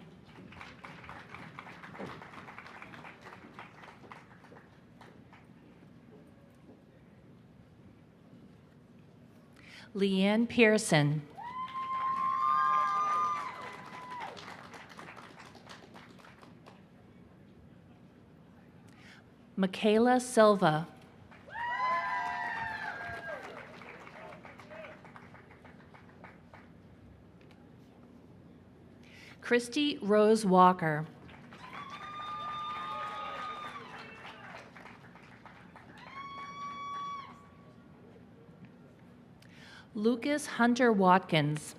Leanne Pearson. Michaela Silva. Christy Rose Walker. Lucas Hunter Watkins.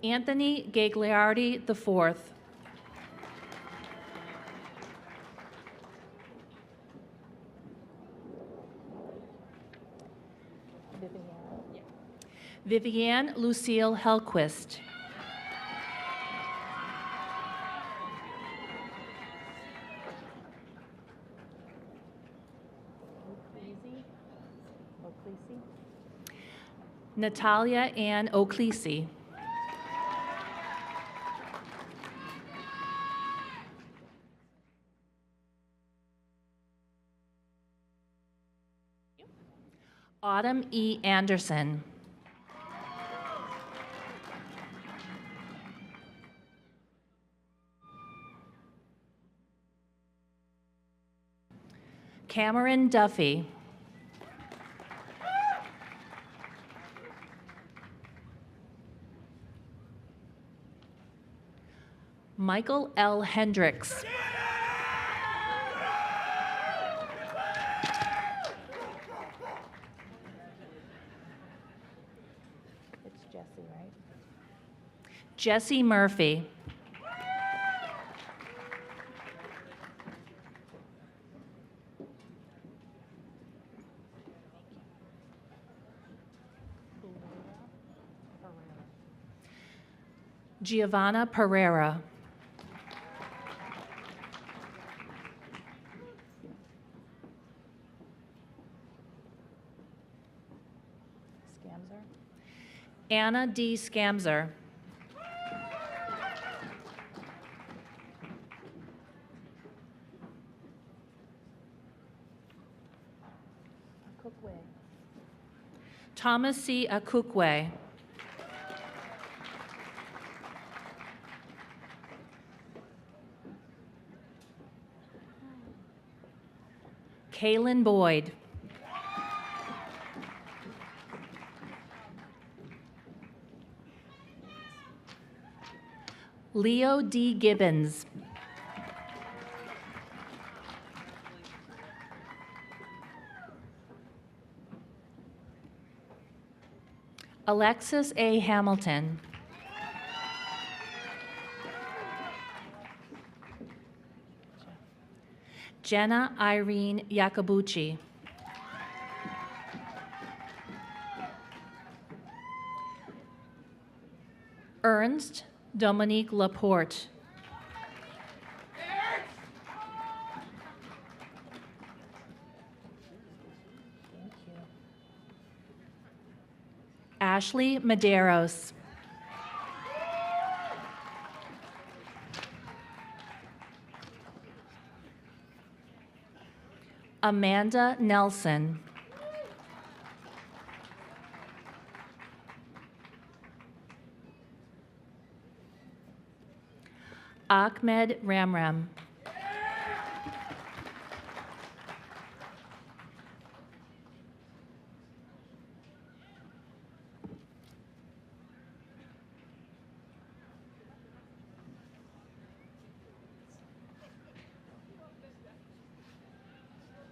Anthony Gagliardi IV. Vivienne Lucille Hellquist. Natalia Ann O'Cleese. Autumn E. Anderson. Cameron Duffy. Michael L. Hendricks. It's Jesse, right? Jesse Murphy. Giovanna Pereira. Anna D. Scamser. Thomas C. Akukwe. Kaylin Boyd. Leo D. Gibbons. Alexis A. Hamilton. Jenna Irene Yacobucci. Ernst Dominique Laporte. Ashley Medeiros. Amanda Nelson. Ahmed Ramram.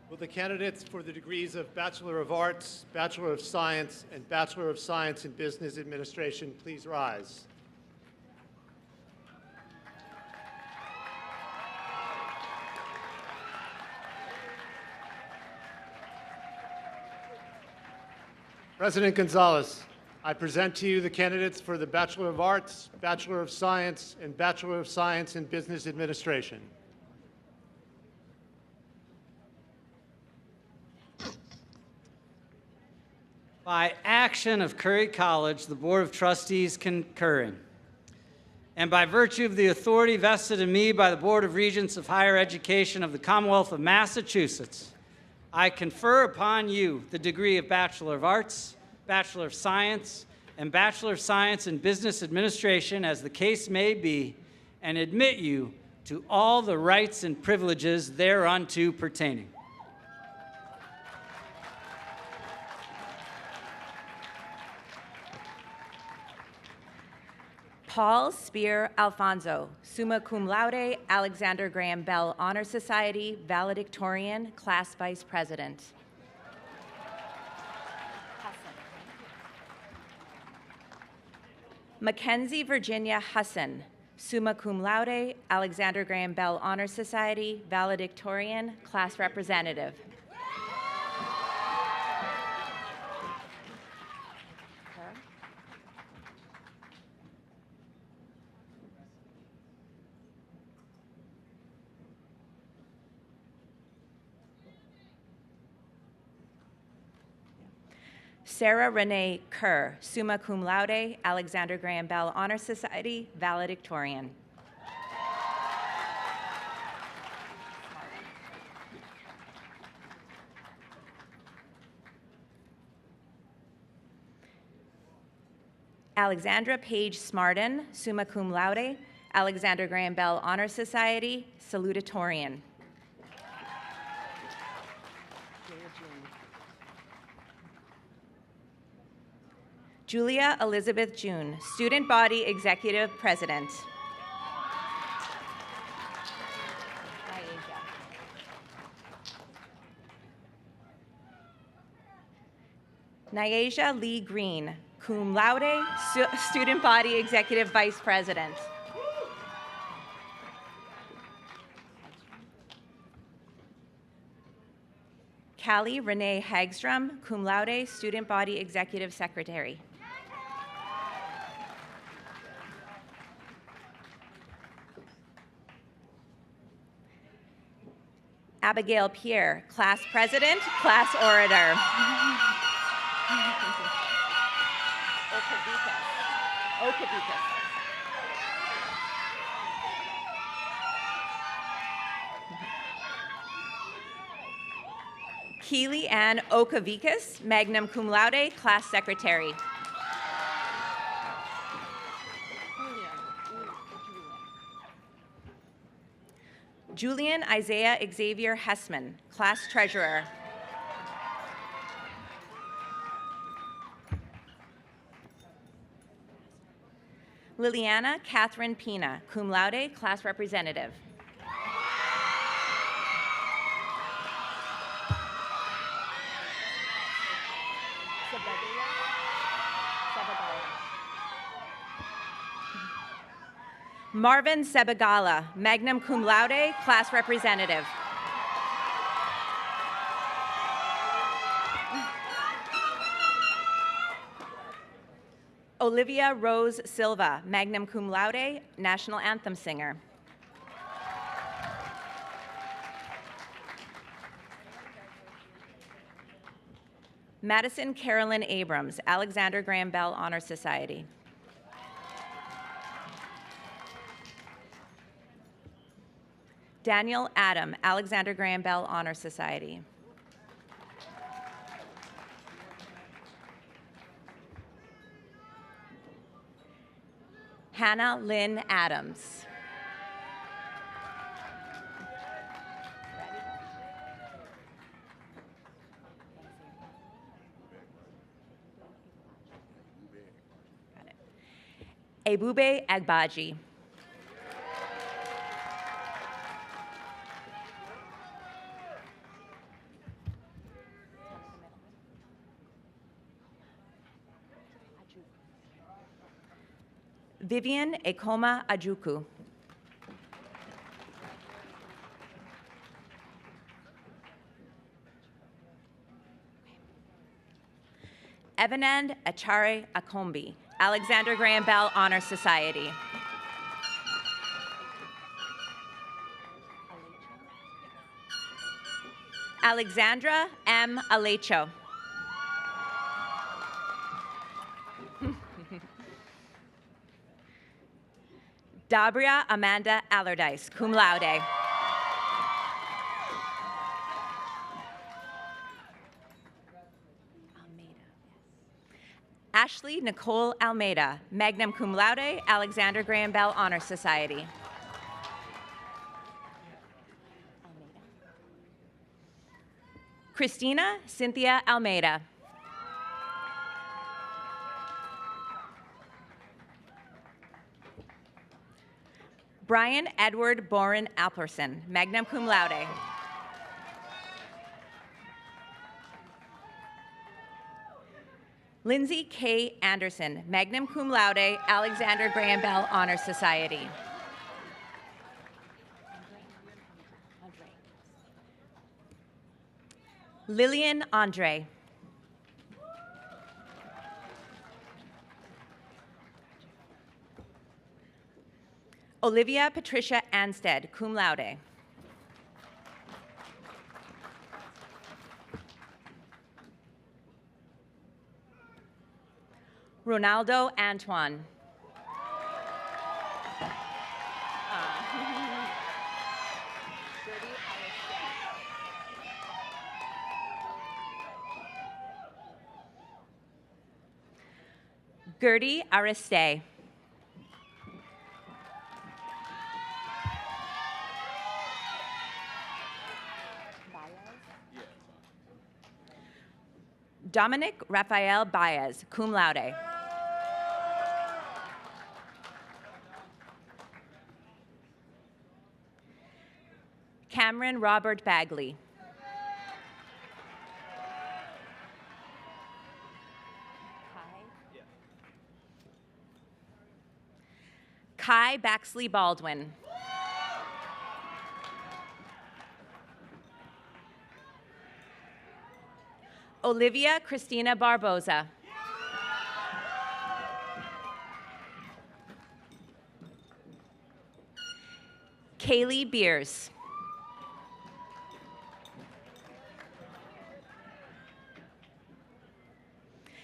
Will the candidates for the degrees of Bachelor of Arts, Bachelor of Science, and Bachelor of Science in Business Administration please rise? President Gonzalez, I present to you the candidates for the Bachelor of Arts, Bachelor of Science, and Bachelor of Science in Business Administration. By action of Curry College, the Board of Trustees concurring, and by virtue of the authority vested in me by the Board of Regents of Higher Education of the Commonwealth of Massachusetts, I confer upon you the degree of Bachelor of Arts, Bachelor of Science, and Bachelor of Science in Business Administration, as the case may be, and admit you to all the rights and privileges thereunto pertaining. Paul Spear Alfonso, summa cum laude, Alexander Graham Bell Honor Society, valedictorian, class vice president. Mackenzie Virginia Husson, summa cum laude, Alexander Graham Bell Honor Society, valedictorian, class representative. Sarah Renee Kerr, summa cum laude, Alexander Graham Bell Honor Society, valedictorian. Alexandra Page Smarden, summa cum laude, Alexander Graham Bell Honor Society, salutatorian. Julia Elizabeth June, Student Body Executive President. Nyasia Lee Green, cum laude, Student Body Executive Vice President. Callie Renee Hagstrom, cum laude, Student Body Executive Secretary. Abigail Pierre, Class President, Class Orator. Keely Ann Okavikas, magna cum laude, Class Secretary. Julian Isaiah Xavier Hessman, Class Treasurer. Liliana Catherine Pina, cum laude, Class Representative. Marvin Sebagala, magna cum laude, Class Representative. Olivia Rose Silva, magna cum laude, National Anthem singer. Madison Carolyn Abrams, Alexander Graham Bell Honor Society. Daniel Adam, Alexander Graham Bell Honor Society. Hannah Lynn Adams. Ebube Agbaji. Vivian Ekoma Ajuku. Evanand Achare Akombi, Alexander Graham Bell Honor Society. Alexandra M. Alecho. Dabria Amanda Allardyce, cum laude. Ashley Nicole Almeida, magna cum laude, Alexander Graham Bell Honor Society. Christina Cynthia Almeida. Brian Edward Boren Alperson, magna cum laude. Lindsay K. Anderson, magna cum laude, Alexander Graham Bell Honor Society. Lillian Andre. Olivia Patricia Anstead, cum laude. Ronaldo Antoine. Gertie Ariste. Dominic Rafael Baez, cum laude. Cameron Robert Bagley. Kai Baxley Baldwin. Olivia Christina Barboza. Kaylee Beers.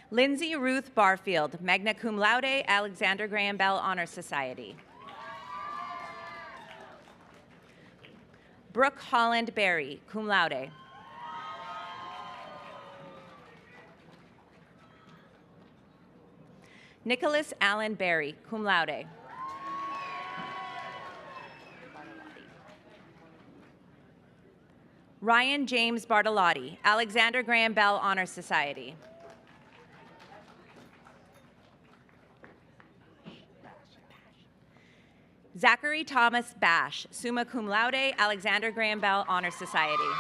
Lindsay Ruth Barfield, magna cum laude, Alexander Graham Bell Honor Society. Brooke Holland Berry, cum laude. Nicholas Allen Berry, cum laude. Ryan James Bartolotti, Alexander Graham Bell Honor Society. Zachary Thomas Bash, summa cum laude, Alexander Graham Bell Honor Society.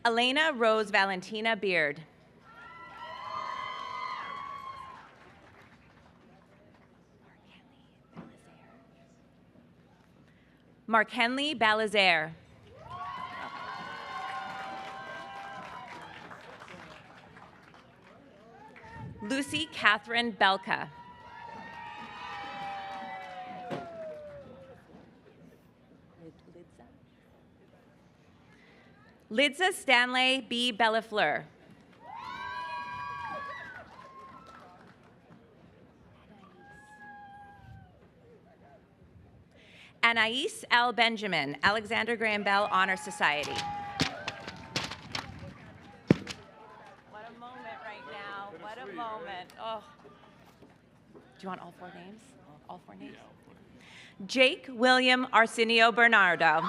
Elena Rose Valentina Beard. Mark Henley Balazaire. Lucy Catherine Belka. Lidza Stanley B. Bellafleur. Anais L. Benjamin, Alexander Graham Bell Honor Society. What a moment right now. What a moment. Oh. Do you want all four names? All four names? Jake William Arsenio Bernardo.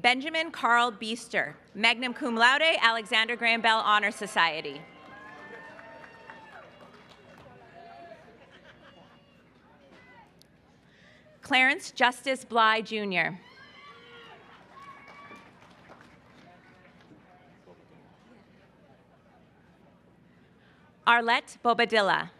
Benjamin Carl Beester, magna cum laude, Alexander Graham Bell Honor Society. Clarence Justice Bly, Jr. Arlette Bobadilla.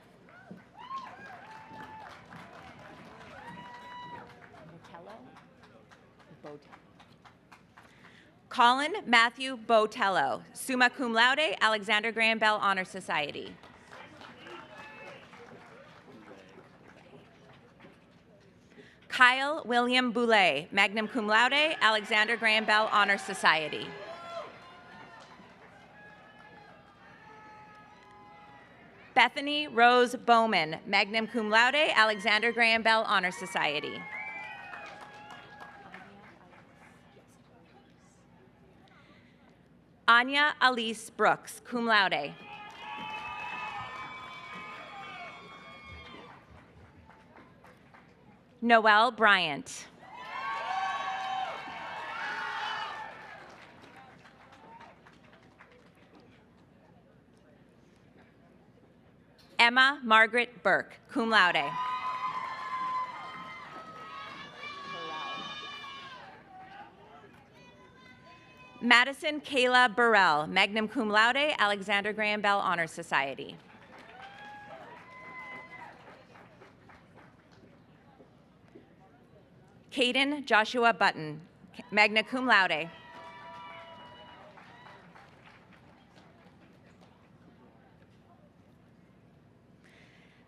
Colin Matthew Botello, summa cum laude, Alexander Graham Bell Honor Society. Kyle William Boulay, magna cum laude, Alexander Graham Bell Honor Society. Bethany Rose Bowman, magna cum laude, Alexander Graham Bell Honor Society. Anya Alice Brooks, cum laude. Noelle Bryant. Emma Margaret Burke, cum laude. Madison Kayla Burrell, magna cum laude, Alexander Graham Bell Honor Society. Caden Joshua Button, magna cum laude.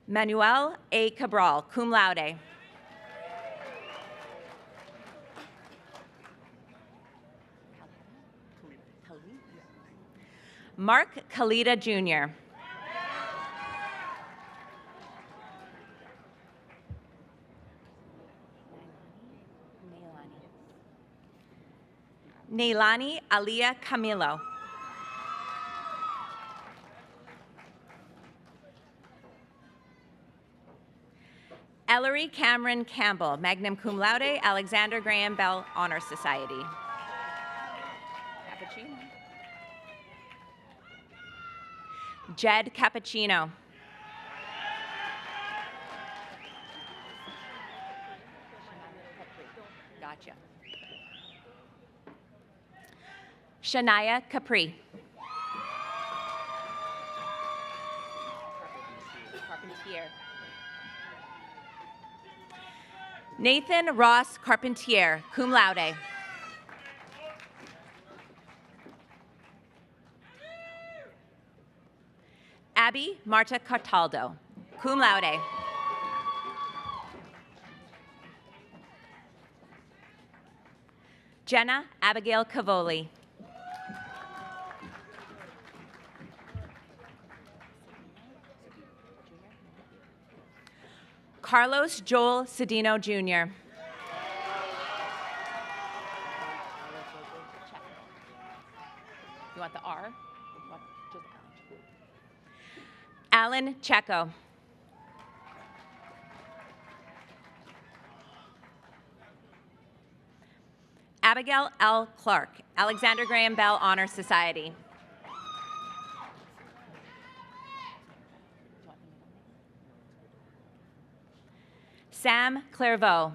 Manuel A. Cabral, cum laude. Mark Kalita, Jr. Neilani Alia Camilo. Ellery Cameron Campbell, magna cum laude, Alexander Graham Bell Honor Society. Cappuccino. Jed Cappuccino. Gotcha. Shania Capri. Carpentier. Nathan Ross Carpentier, cum laude. Abby Marta Cataldo, cum laude. Jenna Abigail Cavoli. Carlos Joel Cedino Jr. You want the R? Just Alan Checo. Abigail L. Clark, Alexander Graham Bell Honor Society. Sam Clairvaux.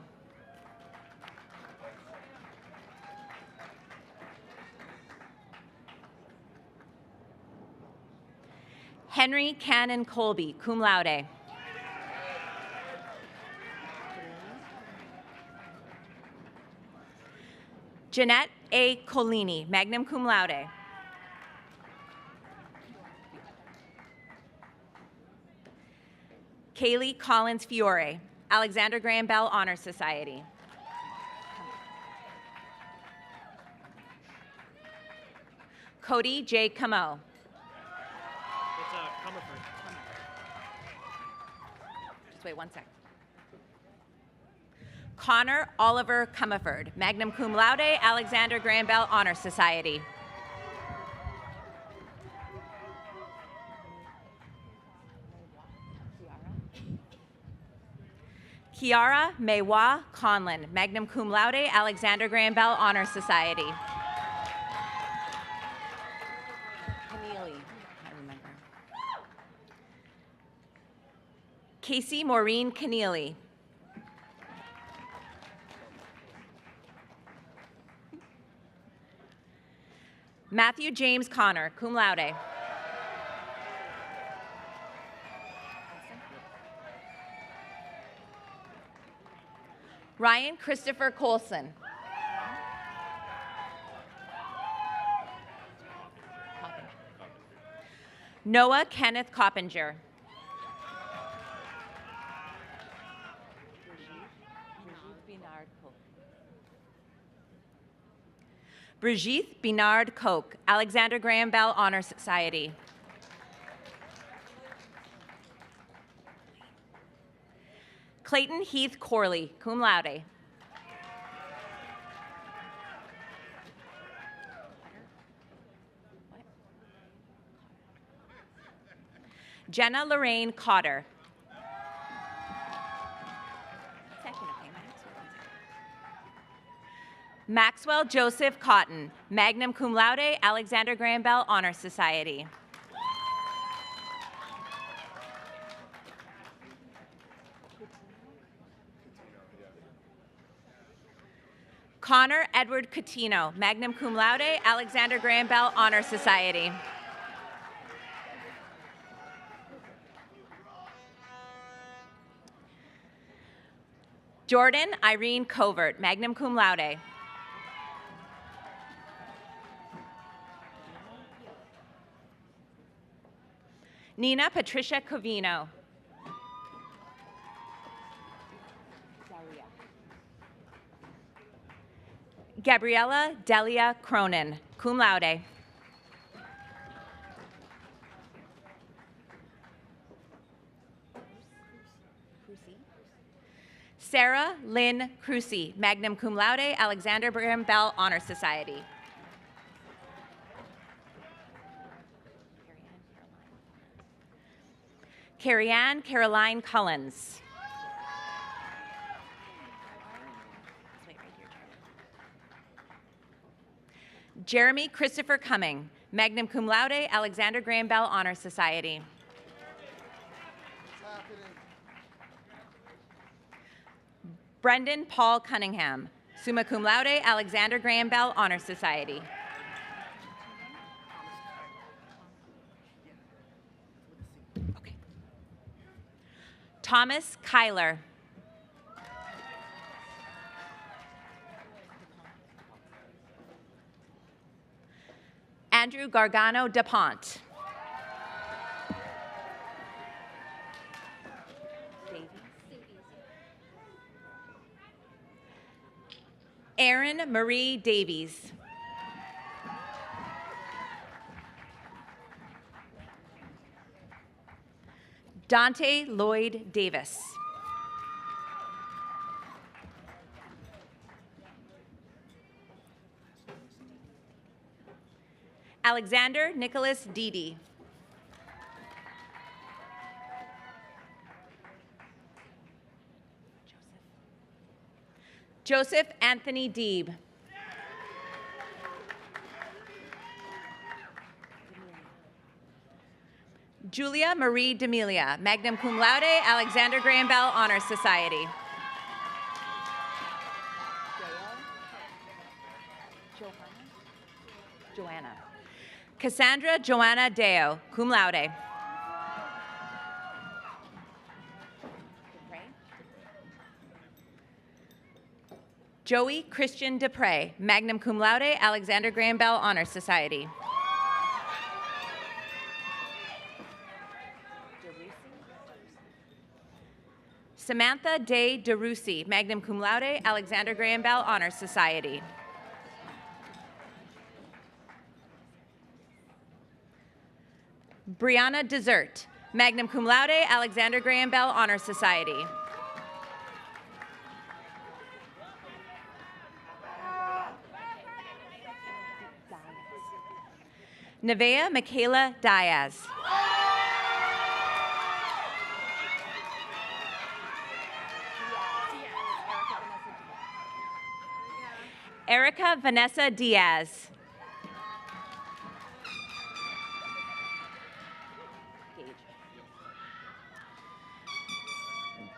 Henry Cannon Colby, cum laude. Jeanette A. Colini, magna cum laude. Kaylee Collins Fiore, Alexander Graham Bell Honor Society. Cody J. Camo. It's Comerford. Just wait one sec. Connor Oliver Comerford, magna cum laude, Alexander Graham Bell Honor Society. Kiara Maywa Conlon, magna cum laude, Alexander Graham Bell Honor Society. Keneally, I remember. Casey Maureen Keneally. Matthew James Connor, cum laude. Ryan Christopher Colson. Noah Kenneth Coppinger. Brigitte Binard Koch, Alexander Graham Bell Honor Society. Clayton Heath Corley, cum laude. Jenna Lorraine Cotter. Maxwell Joseph Cotton, magna cum laude, Alexander Graham Bell Honor Society. Connor Edward Catino, magna cum laude, Alexander Graham Bell Honor Society. Jordan Irene Covert, magna cum laude. Nina Patricia Covino. Gabriella Delia Cronin, cum laude. Sarah Lynn Crucy, magna cum laude, Alexander Graham Bell Honor Society. Carrie-Ann Caroline Cullens. Jeremy Christopher Cumming, magna cum laude, Alexander Graham Bell Honor Society. Brendan Paul Cunningham, summa cum laude, Alexander Graham Bell Honor Society. Okay. Thomas Kyler. Andrew Gargano DePont. Erin Marie Davies. Dante Lloyd Davis. Alexander Nicholas Deedy. Joseph Anthony Deeb. Julia Marie D'Amelia, magna cum laude, Alexander Graham Bell Honor Society. Joanna. Cassandra Joanna Deo, cum laude. Joey Christian Dupre, magna cum laude, Alexander Graham Bell Honor Society. Samantha Day DeRusi, magna cum laude, Alexander Graham Bell Honor Society. Brianna Desert, magna cum laude, Alexander Graham Bell Honor Society. Nevea Michaela Diaz. Erica Vanessa Diaz.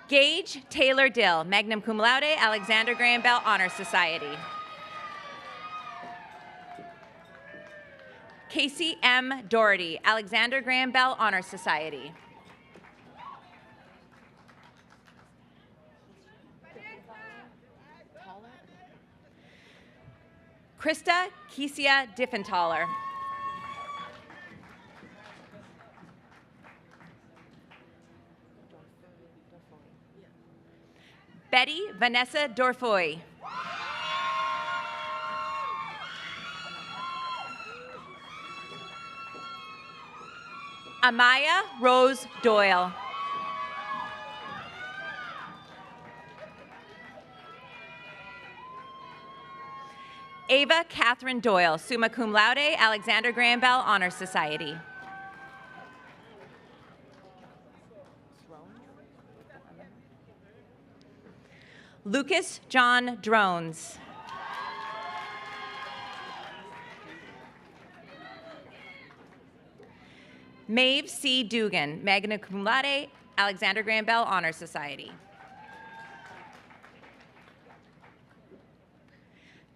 Gage Taylor Dill, magna cum laude, Alexander Graham Bell Honor Society. Casey M. Doherty, Alexander Graham Bell Honor Society. Krista Kesia Diffenthaler. Betty Vanessa Dorfoy. Amaya Rose Doyle. Ava Catherine Doyle, summa cum laude, Alexander Graham Bell Honor Society. Lucas John Drones. Maeve C. Dugan, magna cum laude, Alexander Graham Bell Honor Society.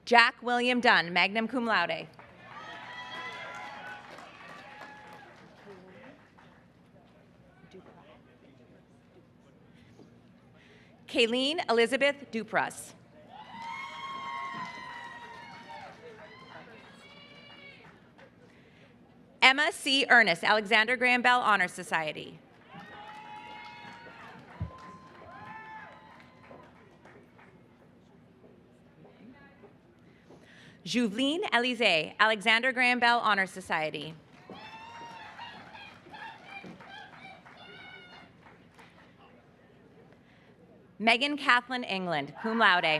Jack William Dunn, magna cum laude. Kayleen Elizabeth Dupras. Emma C. Ernest, Alexander Graham Bell Honor Society. Jouveline Elise, Alexander Graham Bell Honor Society. Megan Kathleen England, cum laude.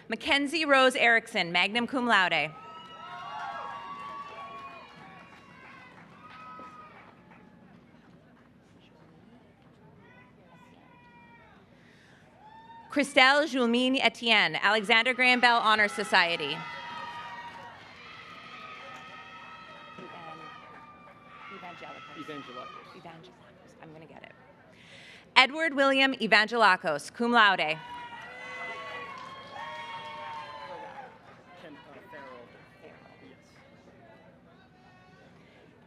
Mackenzie Rose Erickson, magna cum laude. Christelle Julmine Etienne, Alexander Graham Bell Honor Society. Evangelakos. I'm going to get it. Edward William Evangelakos, cum laude.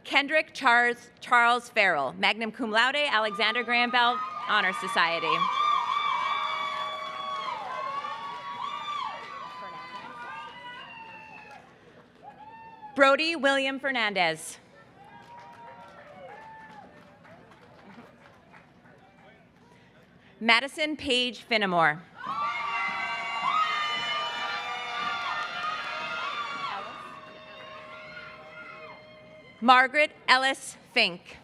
Kendrick Charles Farrell, magna cum laude, Alexander Graham Bell Honor Society. Brody William Fernandez. Madison Paige Finnemore. Margaret Ellis Fink.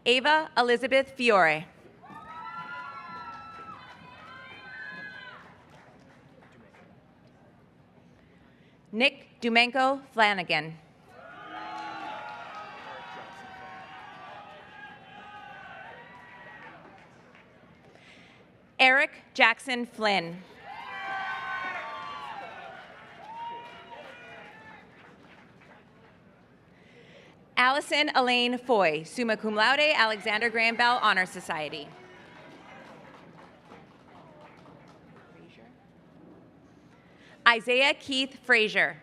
Ava Elizabeth Fiore. Nick Dumenko Flanagan. Eric Jackson Flynn. Allison Elaine Foy, summa cum laude, Alexander Graham Bell Honor Society. Isaiah Keith Frazier.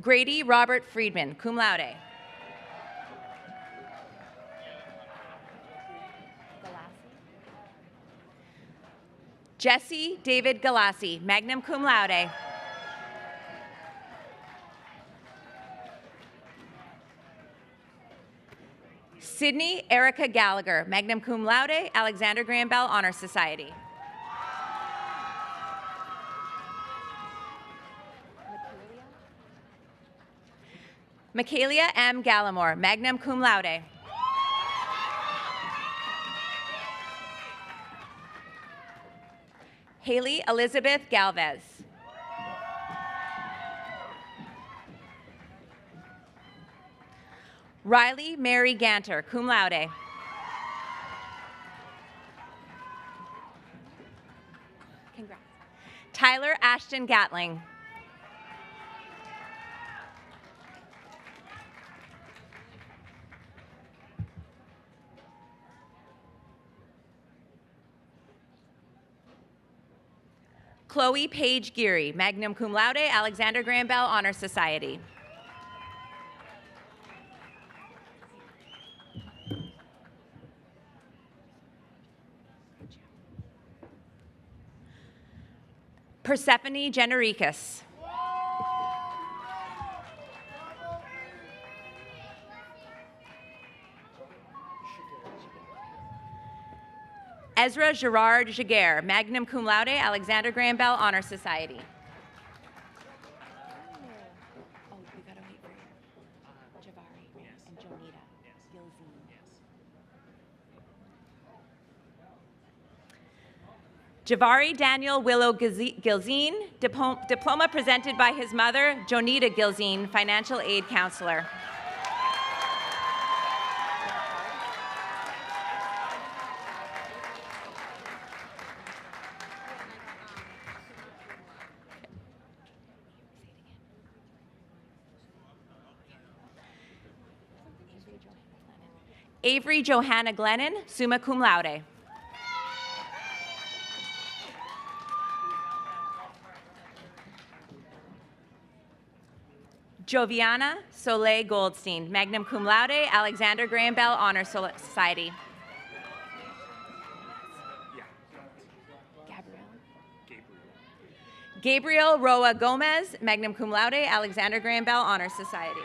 Grady Robert Friedman, cum laude. Jesse David Galassi, magna cum laude. Sydney Erica Gallagher, magna cum laude, Alexander Graham Bell Honor Society. Michaelia M. Gallimore, magna cum laude. Haley Elizabeth Galvez. Riley Mary Ganter, cum laude. Congrats. Tyler Ashton Gatling. Chloe Page Geary, magna cum laude, Alexander Graham Bell Honor Society. Persephone Genericus. Ezra Gerard Jaguar, magna cum laude, Alexander Graham Bell Honor Society. Oh, we gotta wait for Javari and Jonita Gilzine. Javari Daniel Willow Gilzine, diploma presented by his mother, Jonita Gilzine, financial aid counselor. Avery Johanna Glennon, summa cum laude. Joviana Soleil Goldstein, magna cum laude, Alexander Graham Bell Honor Society. Gabriel Roa Gomez, magna cum laude, Alexander Graham Bell Honor Society.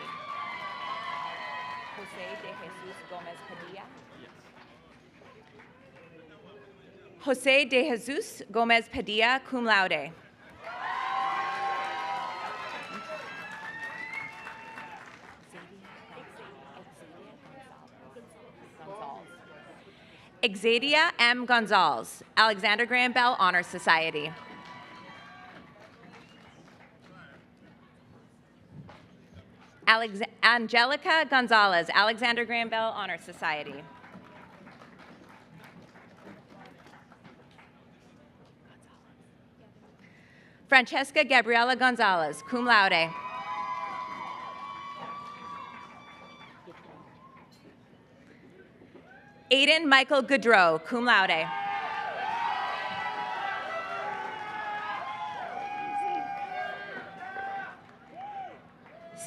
Jose de Jesus Gomez Padilla, cum laude. Exadia M. Gonzalez, Alexander Graham Bell Honor Society. Angelica Gonzalez, Alexander Graham Bell Honor Society. Francesca Gabriela Gonzalez, cum laude. Aiden Michael Goudreau, cum laude.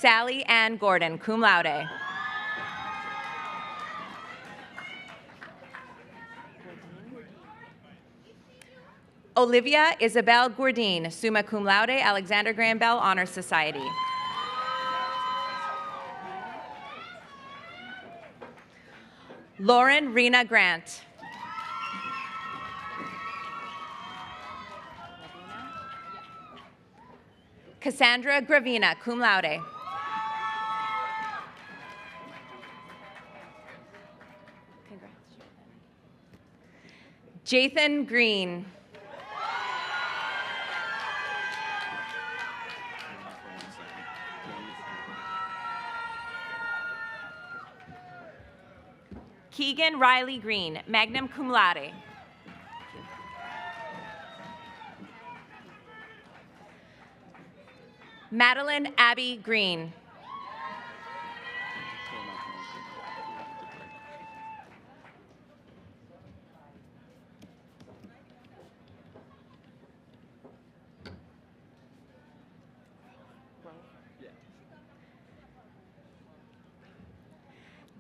Sally Ann Gordon, cum laude. Olivia Isabel Gourdine, summa cum laude, Alexander Graham Bell Honor Society. Lauren Rena Grant. Cassandra Gravina, cum laude. Jathan Green. Keegan Riley Green, magna cum laude. Madeline Abby Green.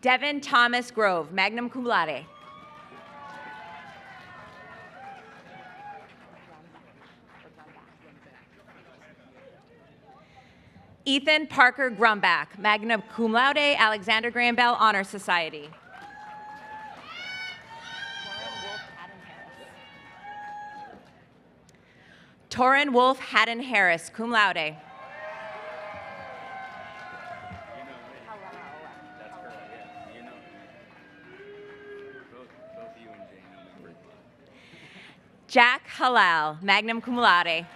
Devin Thomas Grove, magna cum laude. Ethan Parker Grumbach, magna cum laude, Alexander Graham Bell Honor Society. Torrin Wolf Haddon Harris, cum laude. Jack Halal, magna cum laude.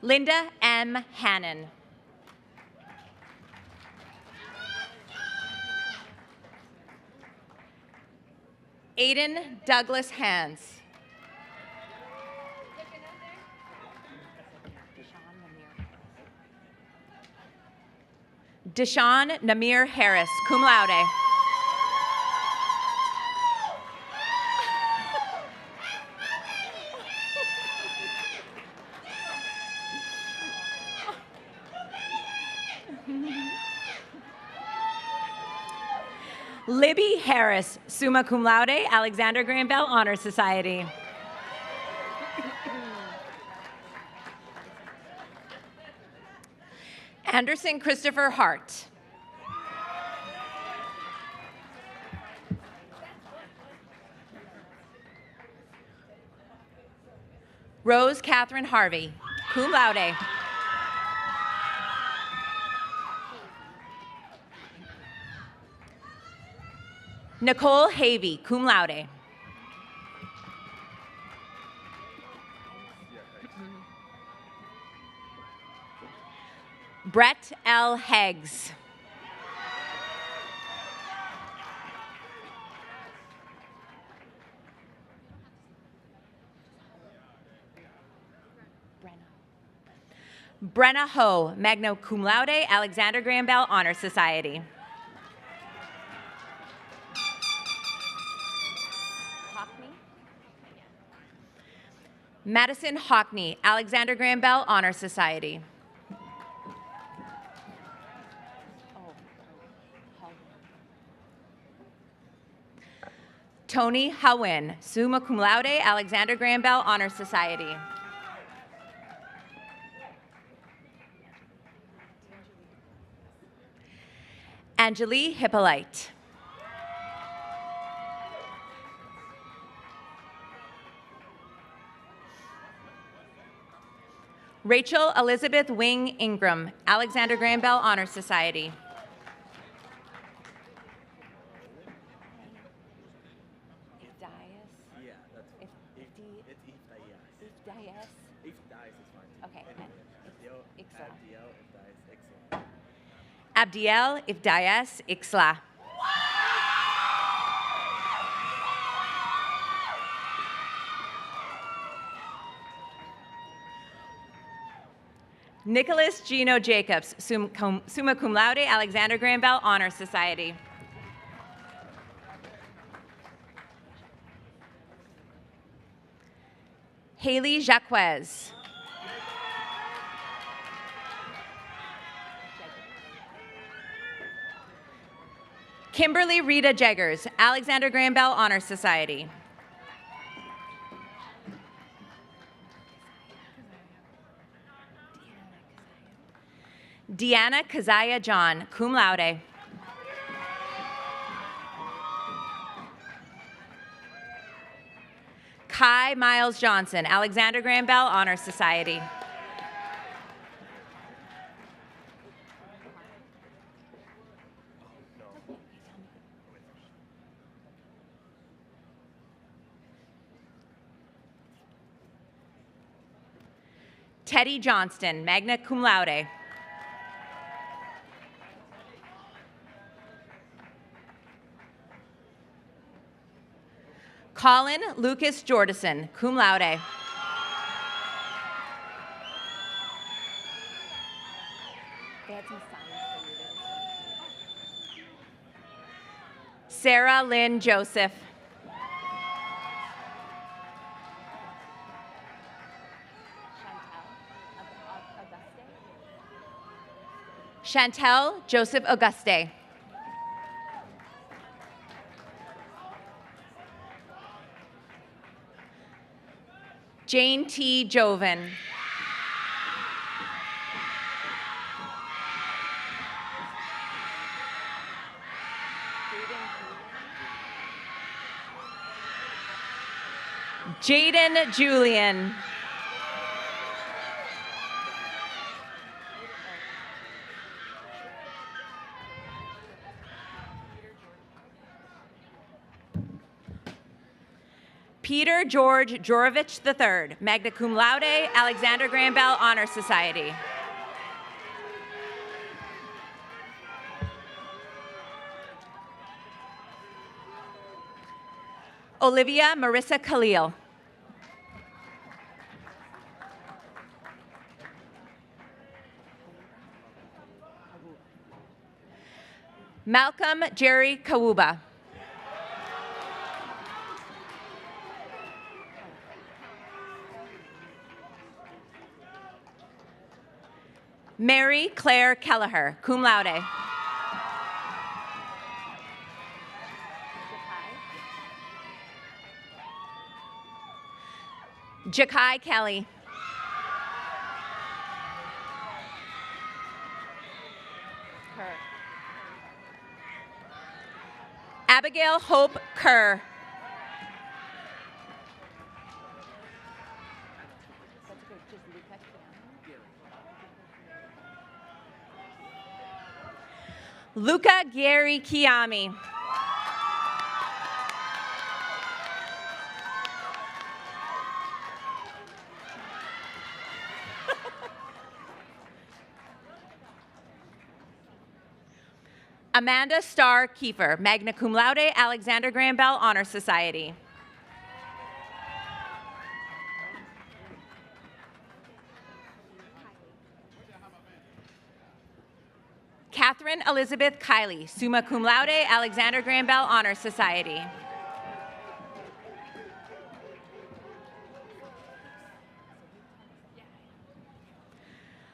Linda M. Hannon. Aiden Douglas Hans. Deshaun Namir Harris, cum laude. Libby Harris, summa cum laude, Alexander Graham Bell Honor Society. Anderson Christopher Hart. Rose Catherine Harvey, cum laude. Nicole Havey, cum laude. Brett L. Heggs. Brenna Ho, magna cum laude, Alexander Graham Bell Honor Society. Madison Hockney, Alexander Graham Bell Honor Society. Tony Howin, summa cum laude, Alexander Graham Bell Honor Society. Angelique Hippolyte. Rachel Elizabeth Wing Ingram, Alexander Graham Bell Honor Society. Abigael Ifdayas Ixla. Nicholas Gino Jacobs, summa cum laude, Alexander Graham Bell Honor Society. Haley Jacquez. Kimberly Rita Jeggers, Alexander Graham Bell Honor Society. Deanna Kazaya John, cum laude. Kai Miles Johnson, Alexander Graham Bell Honor Society. Teddy Johnston, magna cum laude. Colin Lucas Jordison, cum laude. Sarah Lynn Joseph. Chantel Joseph Auguste. Jane T. Joven. Jaden Julian. Peter George Jorovich III, magna cum laude, Alexander Graham Bell Honor Society. Olivia Marissa Khalil. Malcolm Jerry Kawuba. Mary Claire Kelleher, cum laude. Jakai Kelly. Abigail Hope Kerr. Luca Gary Kiami. Amanda Starr Kiefer, magna cum laude, Alexander Graham Bell Honor Society. Catherine Elizabeth Kiley, summa cum laude, Alexander Graham Bell Honor Society.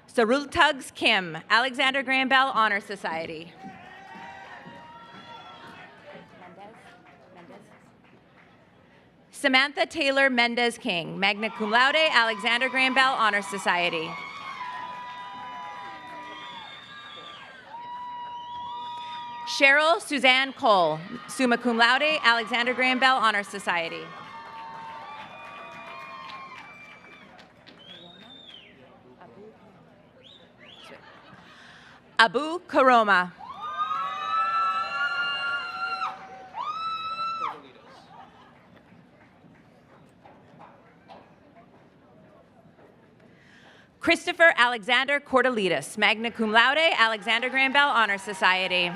Sarultugs Kim, Alexander Graham Bell Honor Society. Samantha Taylor Mendez King, magna cum laude, Alexander Graham Bell Honor Society. Cheryl Suzanne Cole, summa cum laude, Alexander Graham Bell Honor Society. Abu Karoma. Christopher Alexander Cordelitas, magna cum laude, Alexander Graham Bell Honor Society.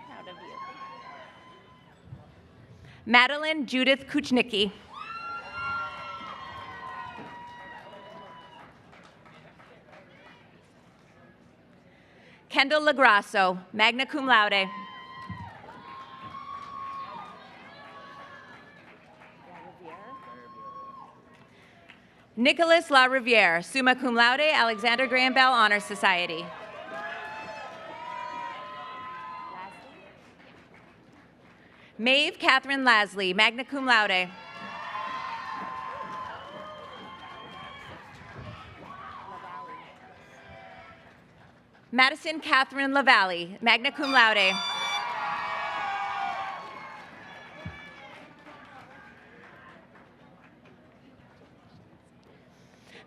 Proud of you. Madeline Judith Kuchnicki. Kendall Lagrasso, magna cum laude. Nicholas La Riviere, summa cum laude, Alexander Graham Bell Honor Society. Maeve Catherine Lasley, magna cum laude. Madison Catherine LaValle, magna cum laude.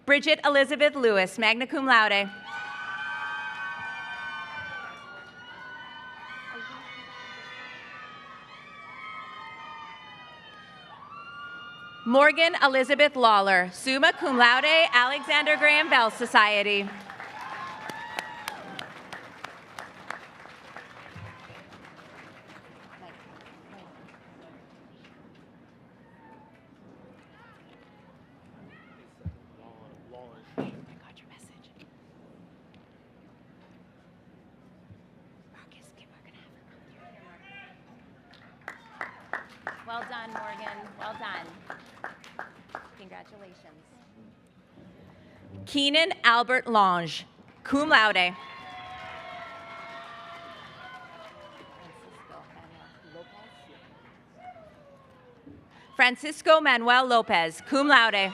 Bridget Elizabeth Lewis, magna cum laude. Morgan Elizabeth Lawler, summa cum laude, Alexander Graham Bell Society. Well done, Morgan. Well done. Congratulations. Keenan Albert Lange, cum laude. Francisco Manuel Lopez, cum laude.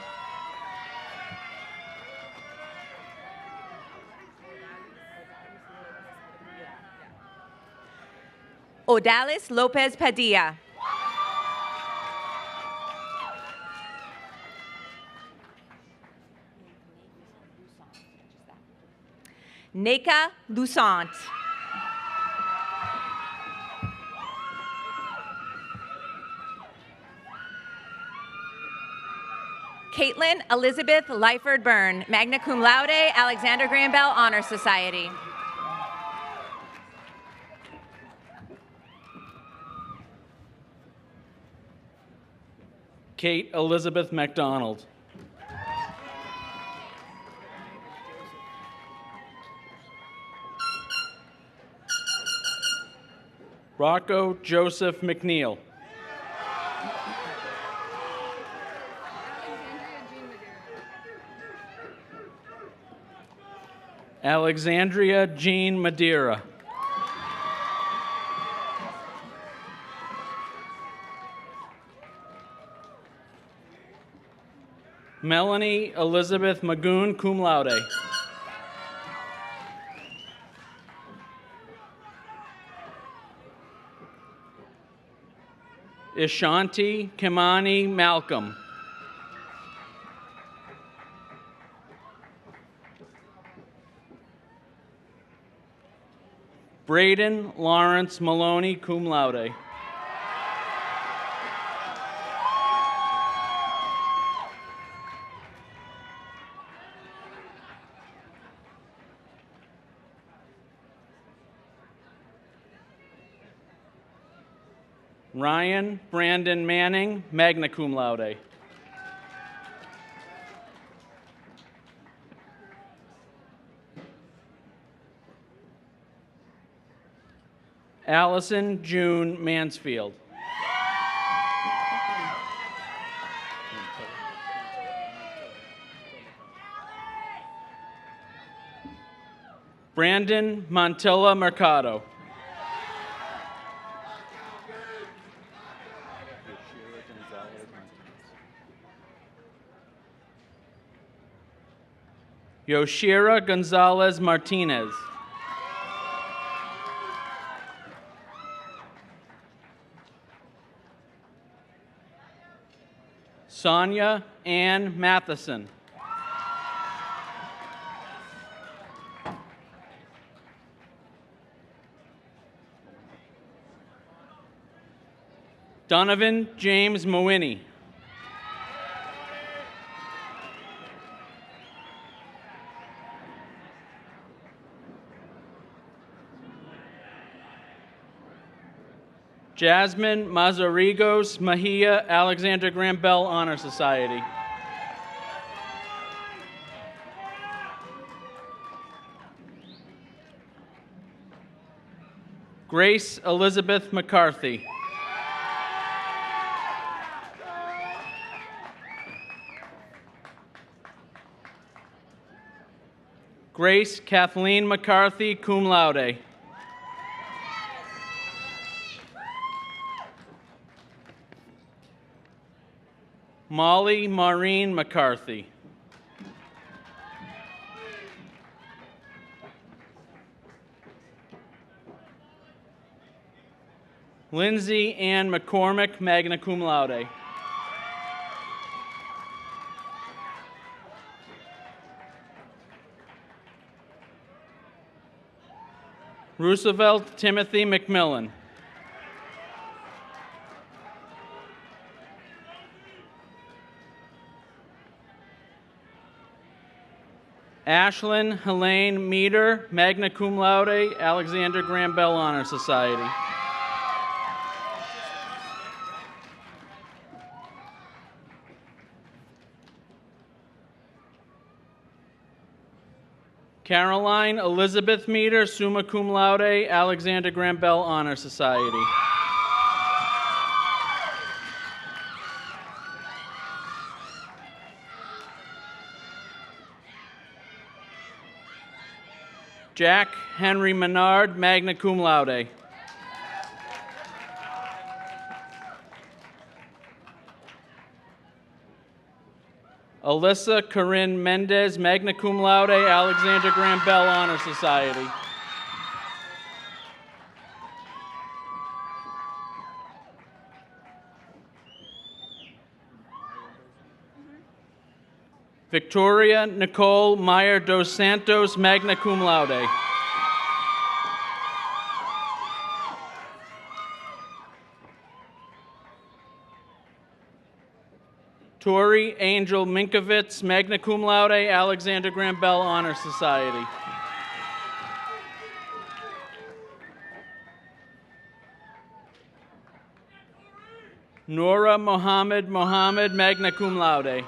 Odalis Lopez Padilla. Neka Lusant. Caitlin Elizabeth Lyford Byrne, magna cum laude, Alexander Graham Bell Honor Society. Kate Elizabeth McDonald. Rocco Joseph McNeil. Alexandria Jean Madeira. Melanie Elizabeth Magoon, cum laude. Ishanti Kimani Malcolm. Braden Lawrence Maloney, cum laude. Ryan Brandon Manning, magna cum laude. Allison June Mansfield. Brandon Montilla Mercado. Yoshira Gonzalez Martinez. Sonia Ann Matheson. Donovan James Mowini. Jasmine Mazarigos Mejia, Alexander Graham Bell Honor Society. Grace Elizabeth McCarthy. Grace Kathleen McCarthy, cum laude. Molly Maureen McCarthy. Lindsay Ann McCormick, magna cum laude. Roosevelt Timothy McMillan. Ashlyn Helene Meeder, magna cum laude, Alexander Graham Bell Honor Society. Caroline Elizabeth Meeder, summa cum laude, Alexander Graham Bell Honor Society. Jack Henry Menard, magna cum laude. Alyssa Corinne Mendez, magna cum laude, Alexander Graham Bell Honor Society. Victoria Nicole Meyer dos Santos, magna cum laude. Tori Angel Minkovitz, magna cum laude, Alexander Graham Bell Honor Society. Nora Mohammed Mohammed, magna cum laude.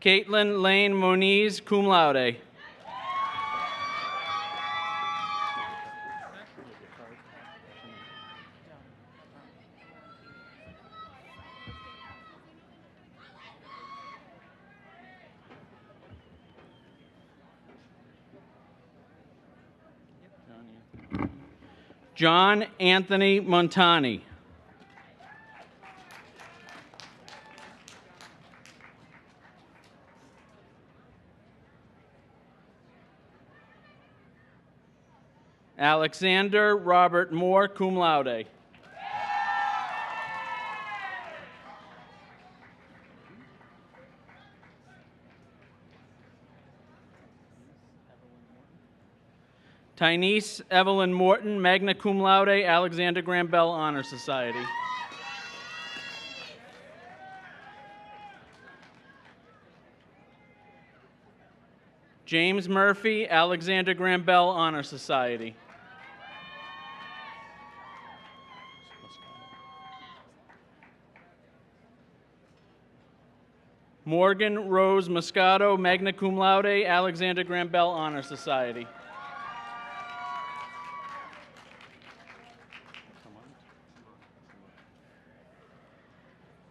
Caitlin Lane Moniz, cum laude. John Anthony Montani. Alexander Robert Moore, cum laude. Tynice Evelyn Morton, magna cum laude, Alexander Graham Bell Honor Society. James Murphy, Alexander Graham Bell Honor Society. Morgan Rose Moscato, magna cum laude, Alexander Graham Bell Honor Society.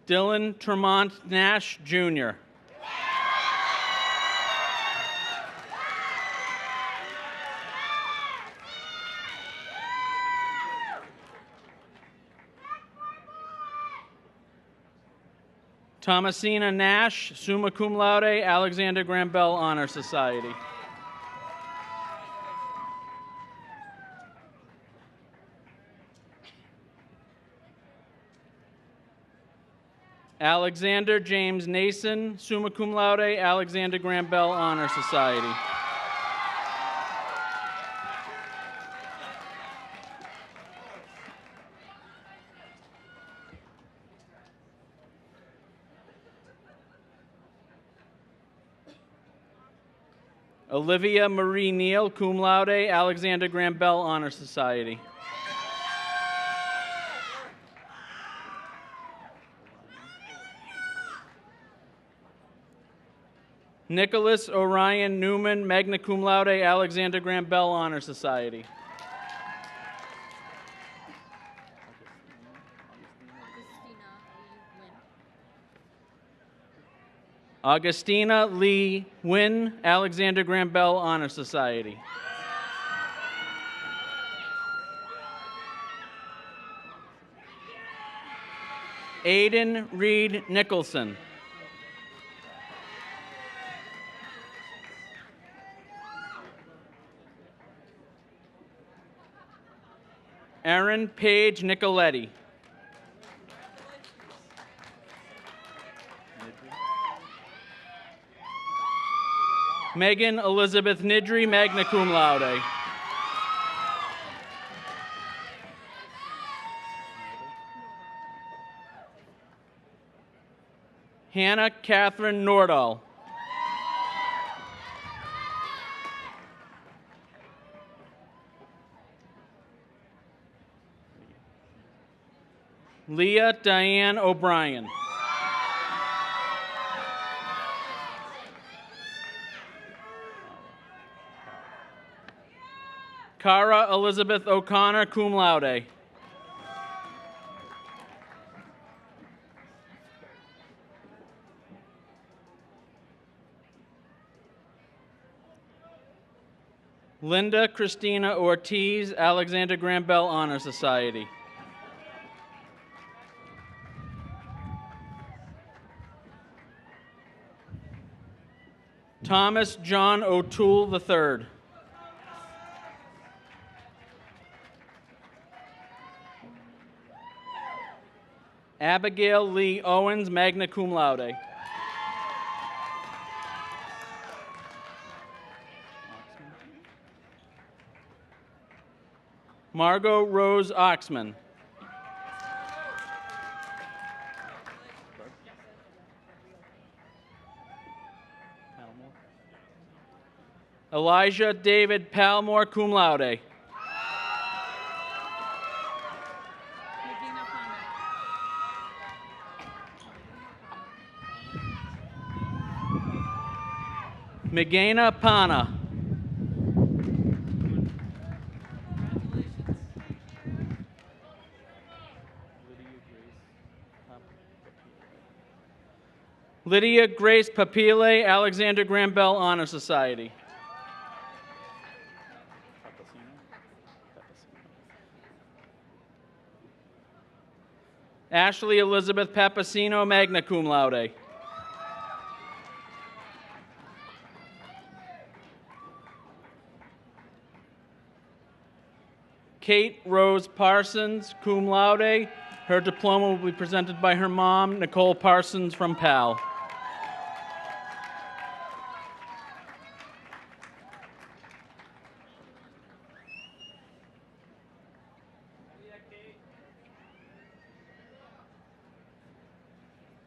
Dylan Tremont Nash, Jr. Thomasina Nash, summa cum laude, Alexander Graham Bell Honor Society. Alexander James Nason, summa cum laude, Alexander Graham Bell Honor Society. Olivia Marie Neal, cum laude, Alexander Graham Bell Honor Society. Nicholas Orion Newman, magna cum laude, Alexander Graham Bell Honor Society. Augustina Lee Wynn, Alexander Graham Bell Honor Society. Aiden Reed Nicholson. Erin Paige Nicoletti. Megan Elizabeth Nidry, magna cum laude. Hannah Catherine Nordahl. Leah Diane O'Brien. Cara Elizabeth O'Connor, cum laude. Linda Christina Ortiz, Alexander Graham Bell Honor Society. Thomas John O'Toole III. Abigail Lee Owens, magna cum laude. Margot Rose Oxman. Elijah David Palmore, cum laude. Megana Pana. Lydia Grace Papile, Alexander Graham Bell Honor Society. Ashley Elizabeth Papasino, magna cum laude. Kate Rose Parsons, cum laude. Her diploma will be presented by her mom, Nicole Parsons from PAL.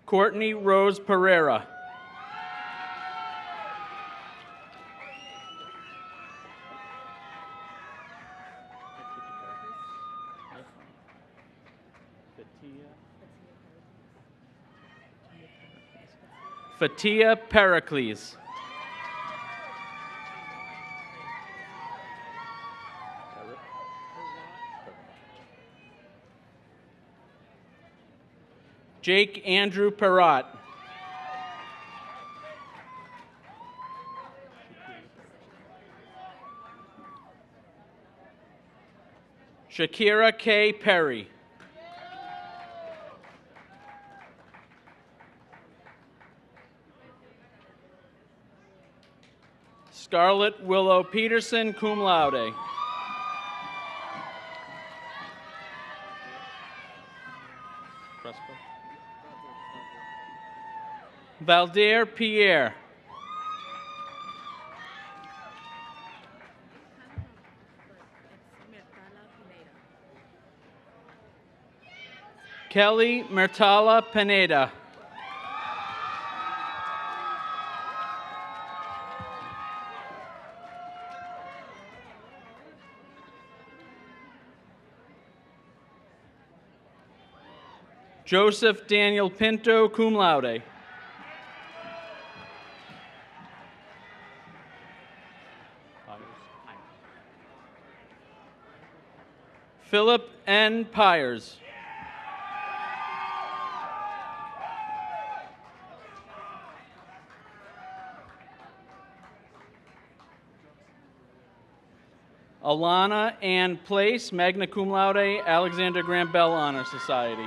Courtney Rose Pereira. Fatia Pericles. Jake Andrew Perrott. Shakira K. Perry. Scarlett Willow Peterson, cum laude. Valdir Pierre. Kelly Mertala Pineda. Joseph Daniel Pinto, cum laude. Philip N. Pyers. Alana Ann Place, magna cum laude, Alexander Graham Bell Honor Society.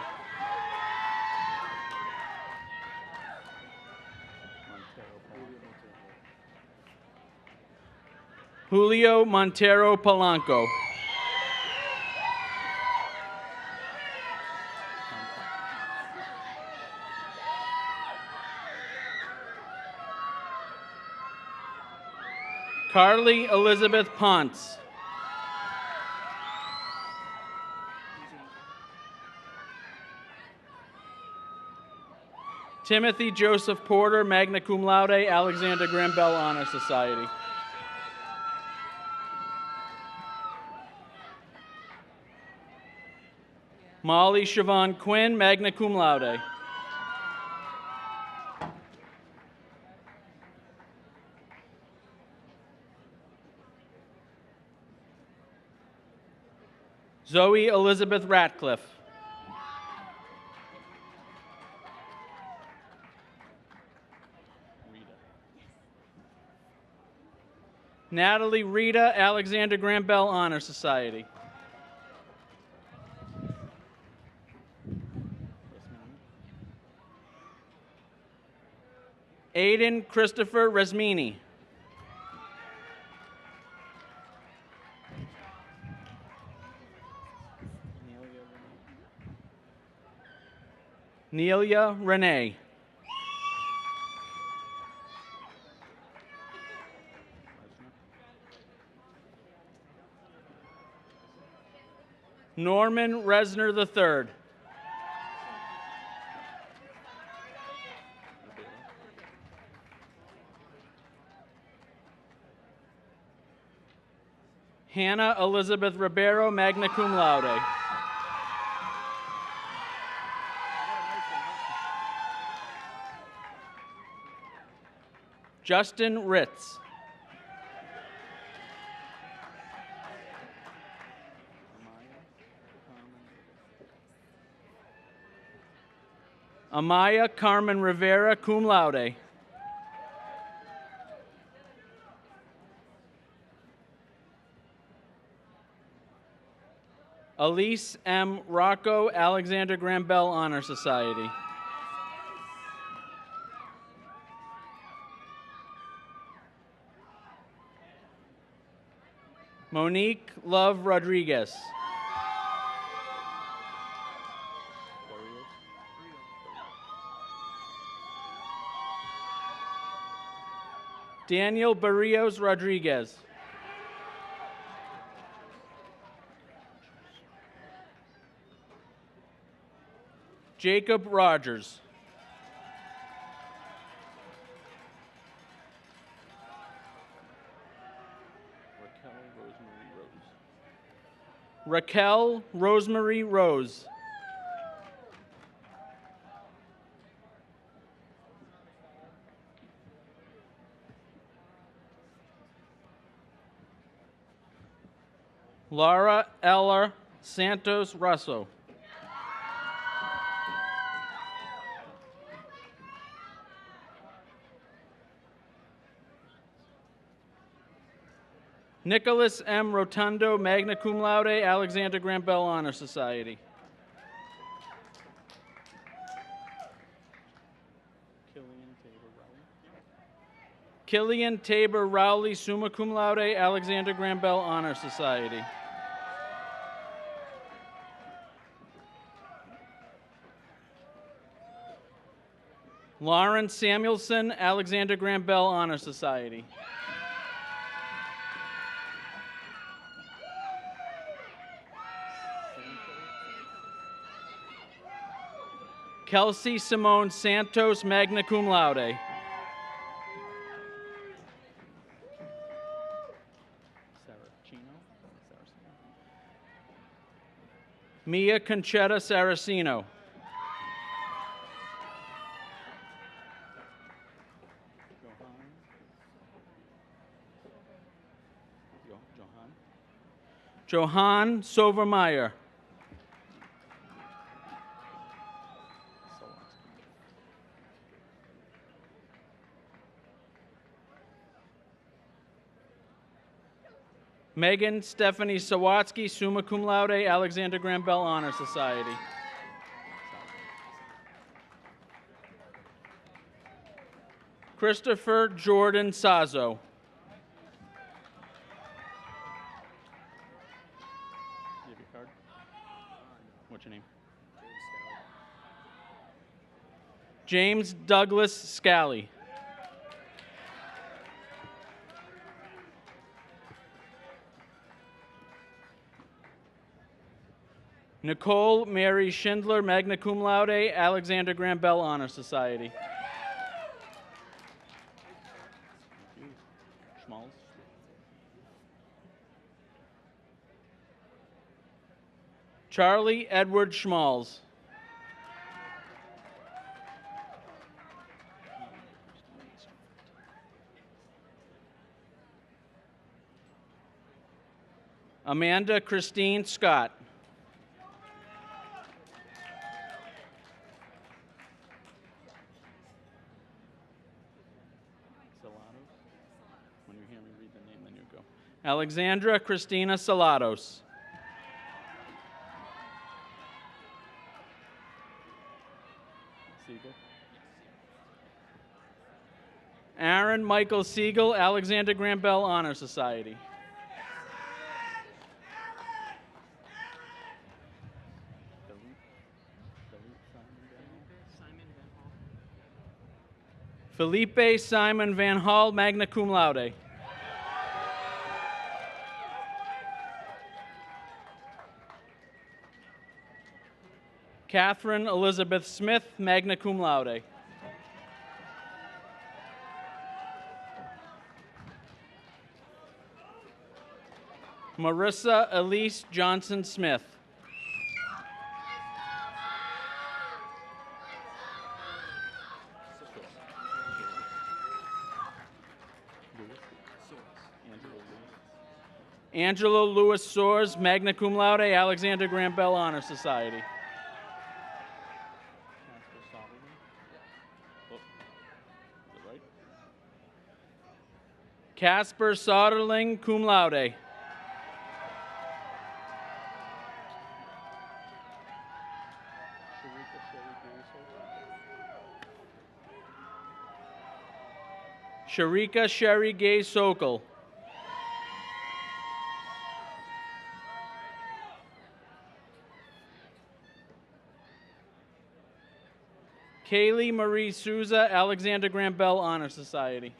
Julio Montero Polanco. Carly Elizabeth Ponce. Timothy Joseph Porter, magna cum laude, Alexander Graham Bell Honor Society. Molly Siobhan Quinn, magna cum laude. Zoe Elizabeth Ratcliffe. Natalie Rita Alexander Graham Bell Honor Society. Aiden Christopher Resmini. Nelia Renee. Norman Resner III. Hannah Elizabeth Ribeiro, magna cum laude. Justin Ritz. Amaya Carmen Rivera, cum laude. Elise M. Rocco, Alexander Graham Bell Honor Society. Monique Love Rodriguez. Daniel Barrios Rodriguez. Jacob Rogers. Raquel Rosemary Rose. Laura Ella Santos Russo. Nicholas M. Rotundo, magna cum laude, Alexander Graham Bell Honor Society. Killian Tabor Rowley, summa cum laude, Alexander Graham Bell Honor Society. Lawrence Samuelson, Alexander Graham Bell Honor Society. Kelsey Simone Santos, magna cum laude. Mia Conchetta Saraceno. Johann Sovermeyer. Megan Stephanie Sawatsky, summa cum laude, Alexander Graham Bell Honor Society. Christopher Jordan Sazo. What's your name? James Douglas Scally. Nicole Mary Schindler, magna cum laude, Alexander Graham Bell Honor Society. Schmalz. Charlie Edward Schmalz. Amanda Christine Scott. When you hear me read the name, then you go. Alexandra Christina Salados. Siegel. Aaron Michael Siegel, Alexander Graham Bell Honor Society. Felipe Simon Van Hall, magna cum laude. Catherine Elizabeth Smith, magna cum laude. Marissa Elise Johnson Smith. Angelo Lewis Soares, magna cum laude, Alexander Graham Bell Honor Society. Casper Soderling, cum laude. Sharika Sherry Gay Sokol. Kaylee Marie Souza, Alexander Graham Bell Honor Society.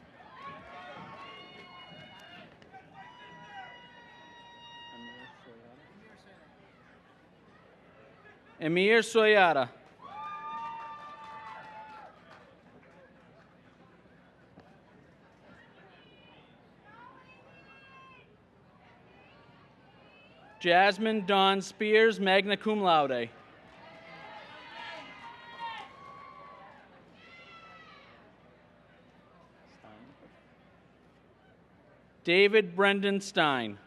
Emir Soyata. Jasmine Dawn Spears, magna cum laude. David Brendan Stein.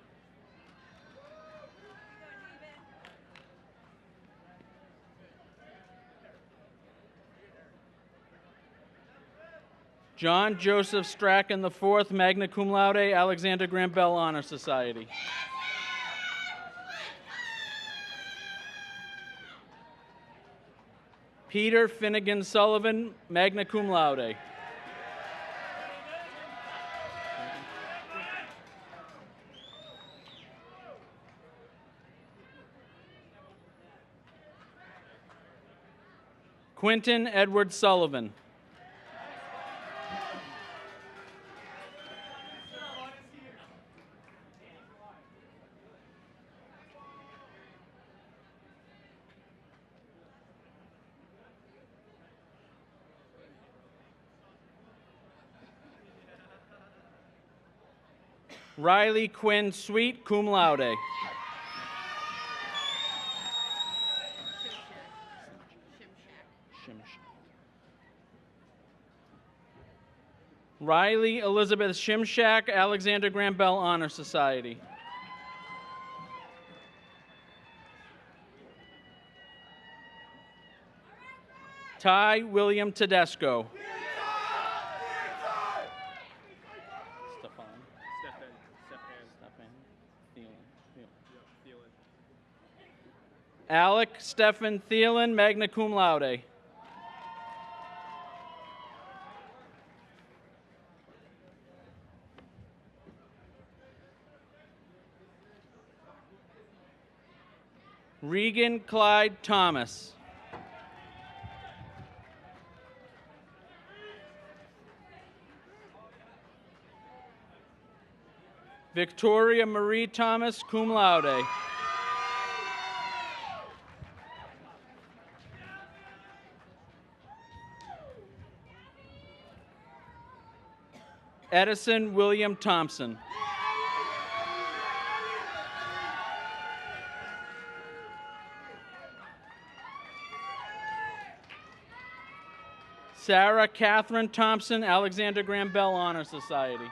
John Joseph Strachan IV, magna cum laude, Alexander Graham Bell Honor Society. Peter Finnegan Sullivan, magna cum laude. Quentin Edward Sullivan. Riley Quinn Sweet, cum laude. Riley Elizabeth Shimshak, Alexander Graham Bell Honor Society. Ty William Tedesco. Alec Stephen Thielen, magna cum laude. Regan Clyde Thomas. Victoria Marie Thomas, cum laude. Edison William Thompson. Sarah Catherine Thompson, Alexander Graham Bell Honor Society.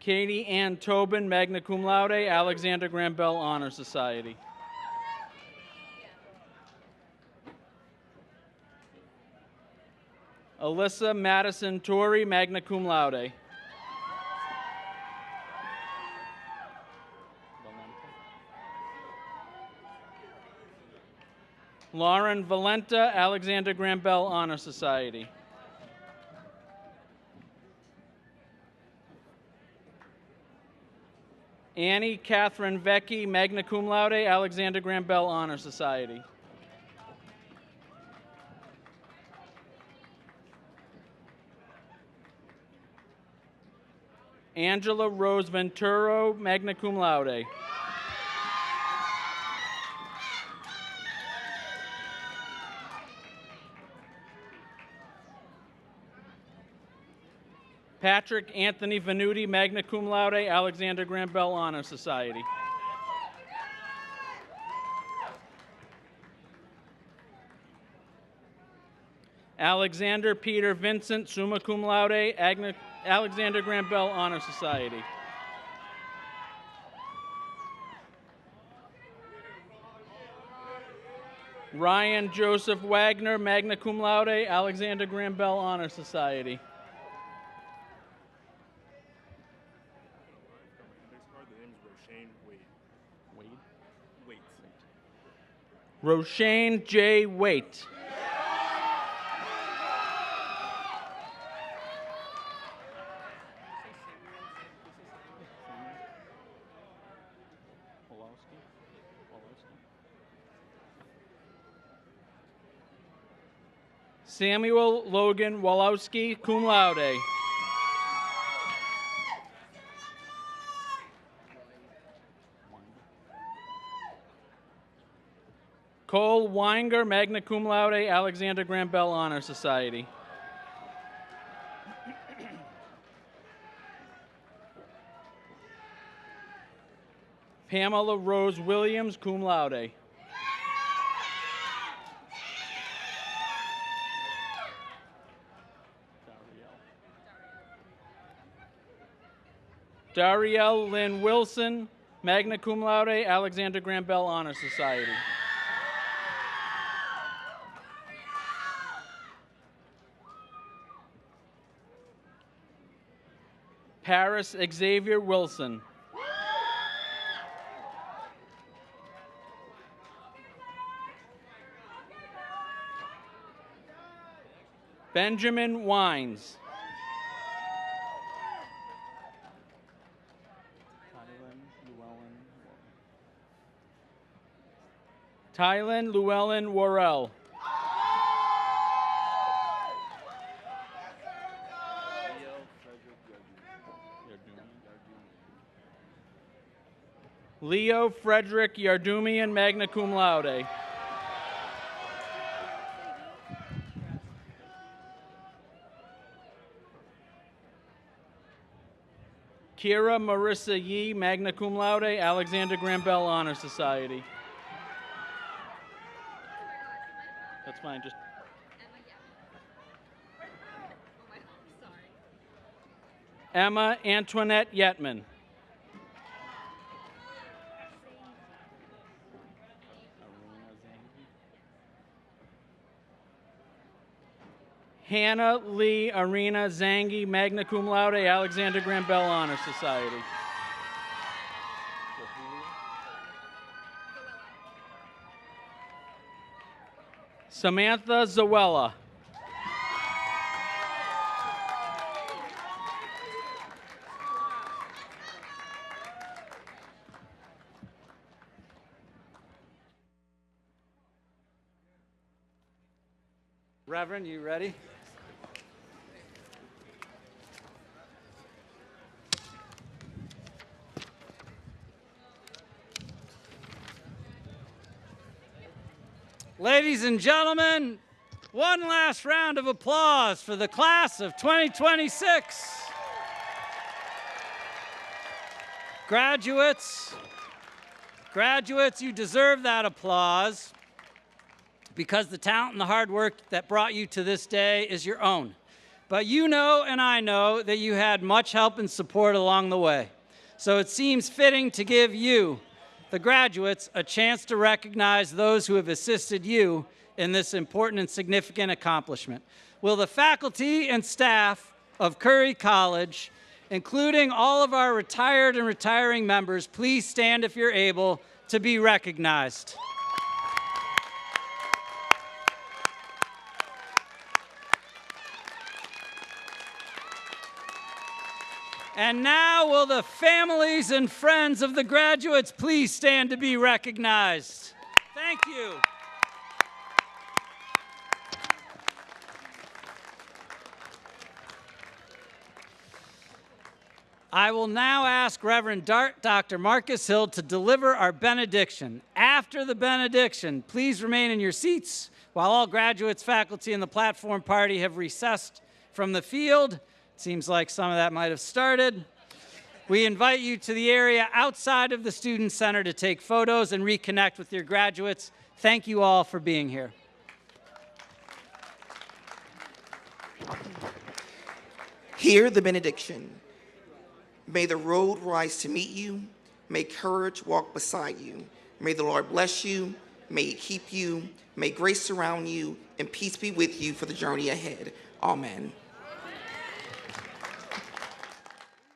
Katie Ann Tobin, magna cum laude, Alexander Graham Bell Honor Society. Alyssa Madison Torrey, magna cum laude. Lauren Valenta, Alexander Graham Bell Honor Society. Annie Catherine Vecchi, magna cum laude, Alexander Graham Bell Honor Society. Angela Rose Venturo, magna cum laude. Patrick Anthony Venuti, magna cum laude, Alexander Graham Bell Honor Society. Alexander Peter Vincent, summa cum laude, Alexander Graham Bell Honor Society. Ryan Joseph Wagner, magna cum laude, Alexander Graham Bell Honor Society. Roshane J. Waite. Samuel Logan Walowski, cum laude. Cole Weinger, magna cum laude, Alexander Graham Bell Honor Society. Pamela Rose Williams, cum laude. Darielle Lynn Wilson, magna cum laude, Alexander Graham Bell Honor Society. Paris Xavier Wilson. Benjamin Wines. Tylen Llewellyn Worrell. Leo Frederick Yardumian, magna cum laude. Kira Marissa Yee, magna cum laude, Alexander Graham Bell Honor Society. That's fine, just. Emma Antoinette Yetman. Hannah Lee Arena Zangi, magna cum laude, Alexander Graham Bell Honor Society. Samantha Zawella. Reverend, you ready? Ladies and gentlemen, one last round of applause for the class of 2026. Graduates, you deserve that applause because the talent and the hard work that brought you to this day is your own. But you know and I know that you had much help and support along the way. So it seems fitting to give you, the graduates, a chance to recognize those who have assisted you in this important and significant accomplishment. Will the faculty and staff of Curry College, including all of our retired and retiring members, please stand if you're able to be recognized. And now will the families and friends of the graduates please stand to be recognized. Thank you. I will now ask Reverend Dr. Marcus Hill to deliver our benediction. After the benediction, please remain in your seats while all graduates, faculty, and the platform party have recessed from the field. Seems like some of that might have started. We invite you to the area outside of the Student Center to take photos and reconnect with your graduates. Thank you all for being here. Hear the benediction. May the road rise to meet you. May courage walk beside you. May the Lord bless you. May he keep you. May grace surround you and peace be with you for the journey ahead. Amen.